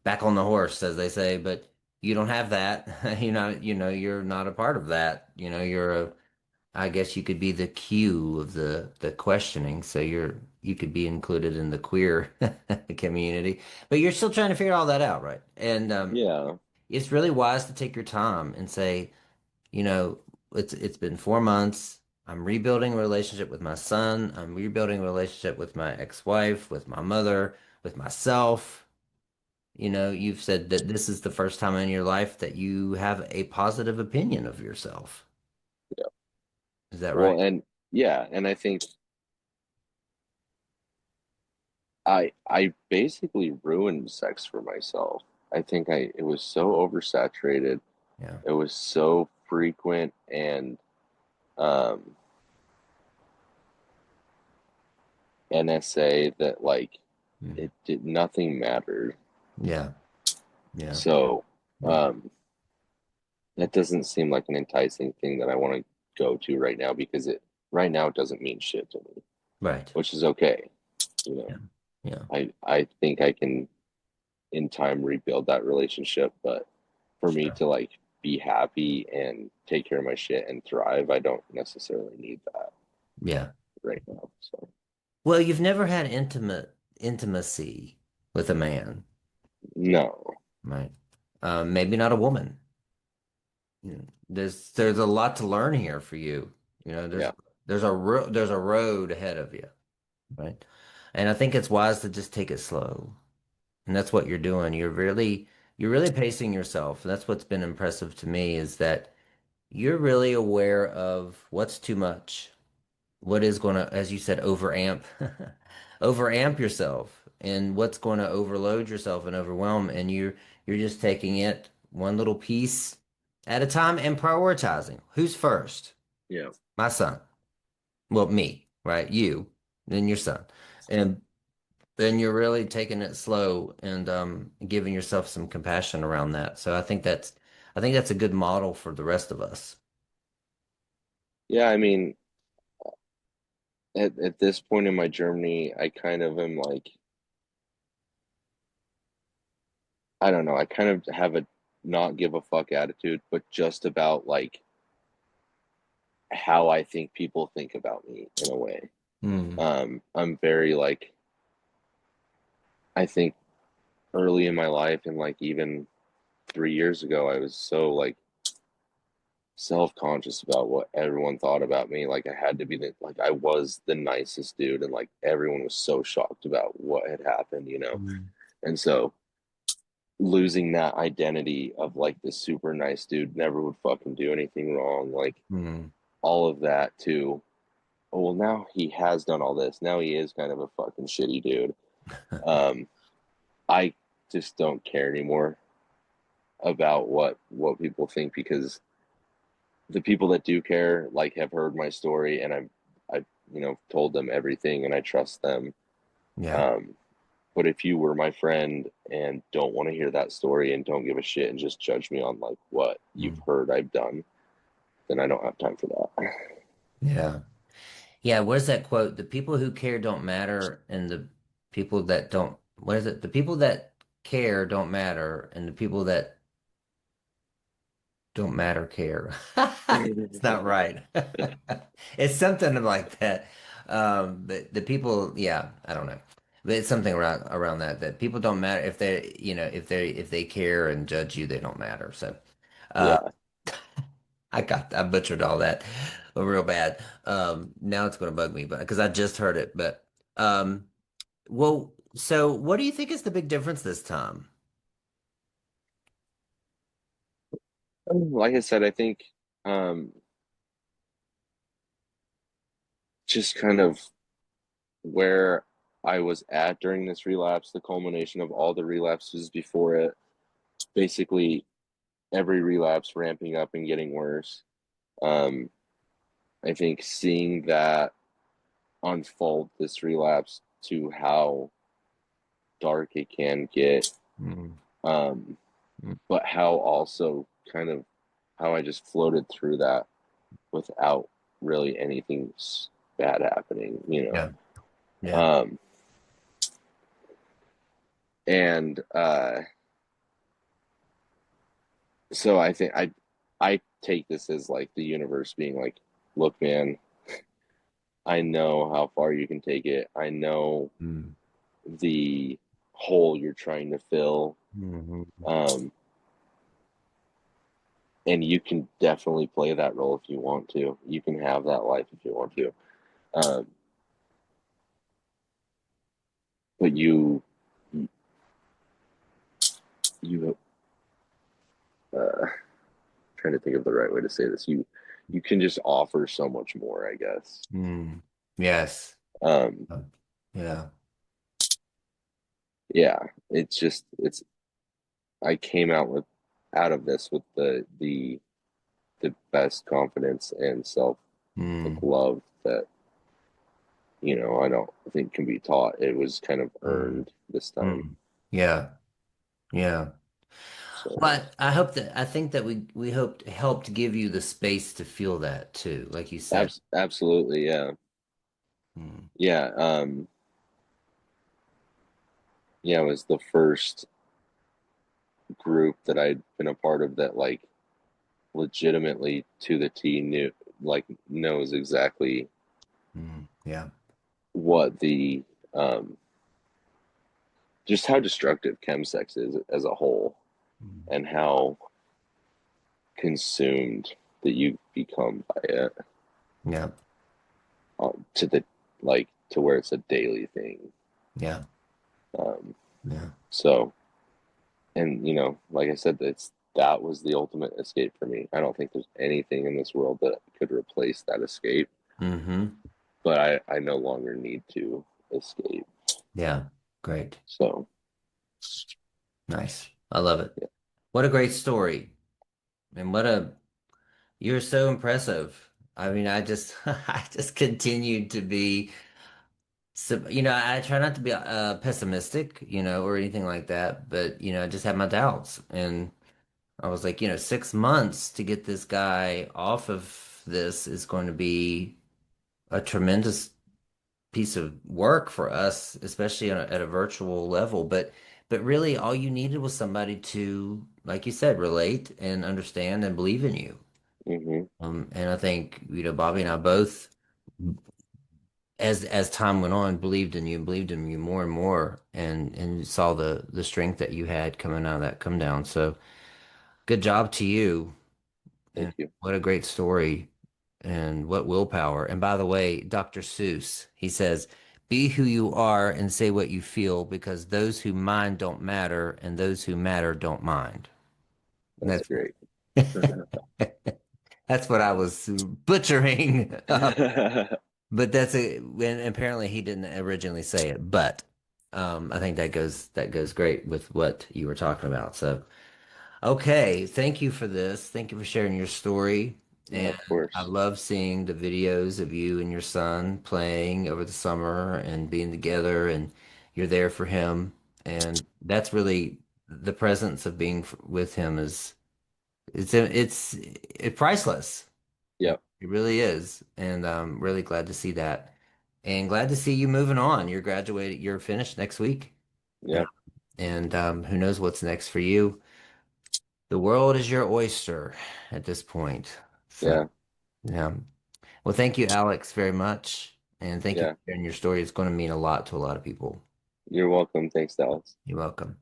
S1: back on the horse, as they say, but you don't have that. You're not a part of that. I guess you could be the Q of the questioning, so you could be included in the queer community, but you're still trying to figure all that out, right? And
S2: yeah,
S1: it's really wise to take your time and say, you know, it's been 4 months. I'm rebuilding a relationship with my son. I'm rebuilding a relationship with my ex-wife, with my mother, with myself. You've said that this is the first time in your life that you have a positive opinion of yourself.
S2: yeah.
S1: Is that right?
S2: Well, and yeah, and I think I basically ruined sex for myself. I think it was so oversaturated.
S1: Yeah.
S2: It was so frequent and, um, NSA that like
S1: Mm.
S2: it did nothing mattered.
S1: Yeah. Yeah.
S2: So,
S1: Yeah.
S2: um, that doesn't seem like an enticing thing that I want to go to right now because it right now it doesn't mean shit to me,
S1: Right.
S2: which is okay. You know,
S1: Yeah. Yeah.
S2: I think I can in time rebuild that relationship, but for me
S1: Sure.
S2: to like be happy and take care of my shit and thrive, I don't necessarily need that
S1: Yeah.
S2: right now. So
S1: Well, you've never had intimacy. with a man,
S2: No.
S1: right? Maybe not a woman. There's a lot to learn here for you.
S2: Yeah.
S1: There's a road ahead of you, right? And I think it's wise to just take it slow. And that's what you're doing. You're really pacing yourself. And that's what's been impressive to me is that you're really aware of what's too much, what is going to, as you said, overamp yourself, and what's going to overload yourself and overwhelm. And you're just taking it one little piece at a time and prioritizing. Who's first?
S2: Yeah.
S1: My son. Well, me, right? You, then your son. And then you're really taking it slow and giving yourself some compassion around that. So I think that's a good model for the rest of us.
S2: Yeah, I mean, at this point in my journey, I kind of am like, I don't know, I kind of have a not give a fuck attitude, but just about like how I think people think about me in a way.
S1: Mm.
S2: I'm very like, I think early in my life and like even 3 years ago, I was so like self-conscious about what everyone thought about me. Like I had to be like I was the nicest dude, and like everyone was so shocked about what had happened, you know.
S1: Mm.
S2: And so losing that identity of like this super nice dude, never would fucking do anything wrong, like
S1: Mm.
S2: all of that to, oh well, now he has done all this, now he is kind of a fucking shitty dude. um I just don't care anymore about what people think, because the people that do care like have heard my story, and I've told them everything, and I trust them.
S1: Yeah.
S2: um but if you were my friend and don't want to hear that story and don't give a shit and just judge me on like what you've
S1: Mm.
S2: heard I've done, then I don't have time for that.
S1: Yeah. Yeah. Where's that quote? The people who care don't matter, and the people that don't, what is it? The people that care don't matter, and the people that don't matter care. It's not right. It's something like that. But the people, yeah, I don't know. But it's something around that people don't matter if if they care and judge you, they don't matter. So, uh,
S2: Yeah.
S1: I butchered all that real bad. Now it's going to bug me, but because I just heard it. But um, well, so what do you think is the big difference this time?
S2: Like I said, I think um just kind of where I was at during this relapse, the culmination of all the relapses before it, basically every relapse ramping up and getting worse. Um, I think seeing that unfold, this relapse, to how dark it can get,
S1: Mm.
S2: um,
S1: Mm.
S2: but how also kind of how I just floated through that without really anything bad happening, you
S1: Yeah,
S2: know.
S1: yeah.
S2: Um, and so I think I take this as like the universe being like, look, man, I know how far you can take it. I know
S1: Mm.
S2: the hole you're trying to fill.
S1: Mhm.
S2: Um, and you can definitely play that role if you want to. You can have that life if you want to. Um, but you trying to think of the right way to say this. You can just offer so much more, I guess.
S1: Mm. Yes.
S2: Um,
S1: Yeah.
S2: yeah, it's I came out of this with the best confidence and self like
S1: Mm.
S2: love that I don't think can be taught. It was kind of
S1: Mm.
S2: earned this time.
S1: Mm. Yeah. Yeah.
S2: So
S1: Well, I think that we helped give you the space to feel that too, like you said.
S2: absolutely, yeah.
S1: Mm.
S2: Yeah, yeah, it was the first group that I'd been a part of that like legitimately to the T knows exactly
S1: Mm. Yeah.
S2: what the um just how destructive chemsex is as a whole,
S3: Mm.
S2: and how consumed that you become by it,
S1: Yeah.
S2: to the like to where it's a daily thing.
S1: Yeah.
S2: Um,
S1: Yeah.
S2: so, and like I said, that was the ultimate escape for me. I don't think there's anything in this world that could replace that escape.
S1: Mm-hmm.
S2: But I no longer need to escape.
S1: Yeah. Great.
S2: So
S1: Nice. I love it.
S2: yeah,
S1: What a great story. And you're so impressive. I mean, I just, I just continued to be, so, I try not to be pessimistic, or anything like that, but, I just had my doubts. And I was like, 6 months to get this guy off of this is going to be a tremendous piece of work for us, especially at a virtual level. But really, all you needed was somebody to, like you said, relate and understand and believe in you.
S2: hmm
S1: And I think, Bobby and I both, as time went on, believed in you more and more, and saw the strength that you had coming out of that come down. So good job to you.
S2: thank
S1: And
S2: you.
S1: what a great story, and what willpower. And by the way, Dr. Seuss, he says, be who you are and say what you feel, because those who mind don't matter, and those who matter don't mind. And
S2: That's great.
S1: that's what I was butchering. But and apparently he didn't originally say it, but I think that goes great with what you were talking about. So, okay, thank you for this. Thank you for sharing your story.
S2: No,
S1: And
S2: of
S1: I
S2: course.
S1: love seeing the videos of you and your son playing over the summer and being together, and you're there for him. And that's really the presence of being with him it's priceless.
S2: Yep.
S1: It really is. And I'm really glad to see that. And glad to see you moving on. You're graduated, you're finished next week.
S2: Yep.
S1: And who knows what's next for you? The world is your oyster at this point. So,
S2: Yeah.
S1: yeah. Well, thank you, Alex, very much. And thank you for
S2: Yeah.
S1: sharing your story. It's going to mean a lot to a lot of people.
S2: You're welcome. Thanks, Dallas.
S1: You're welcome.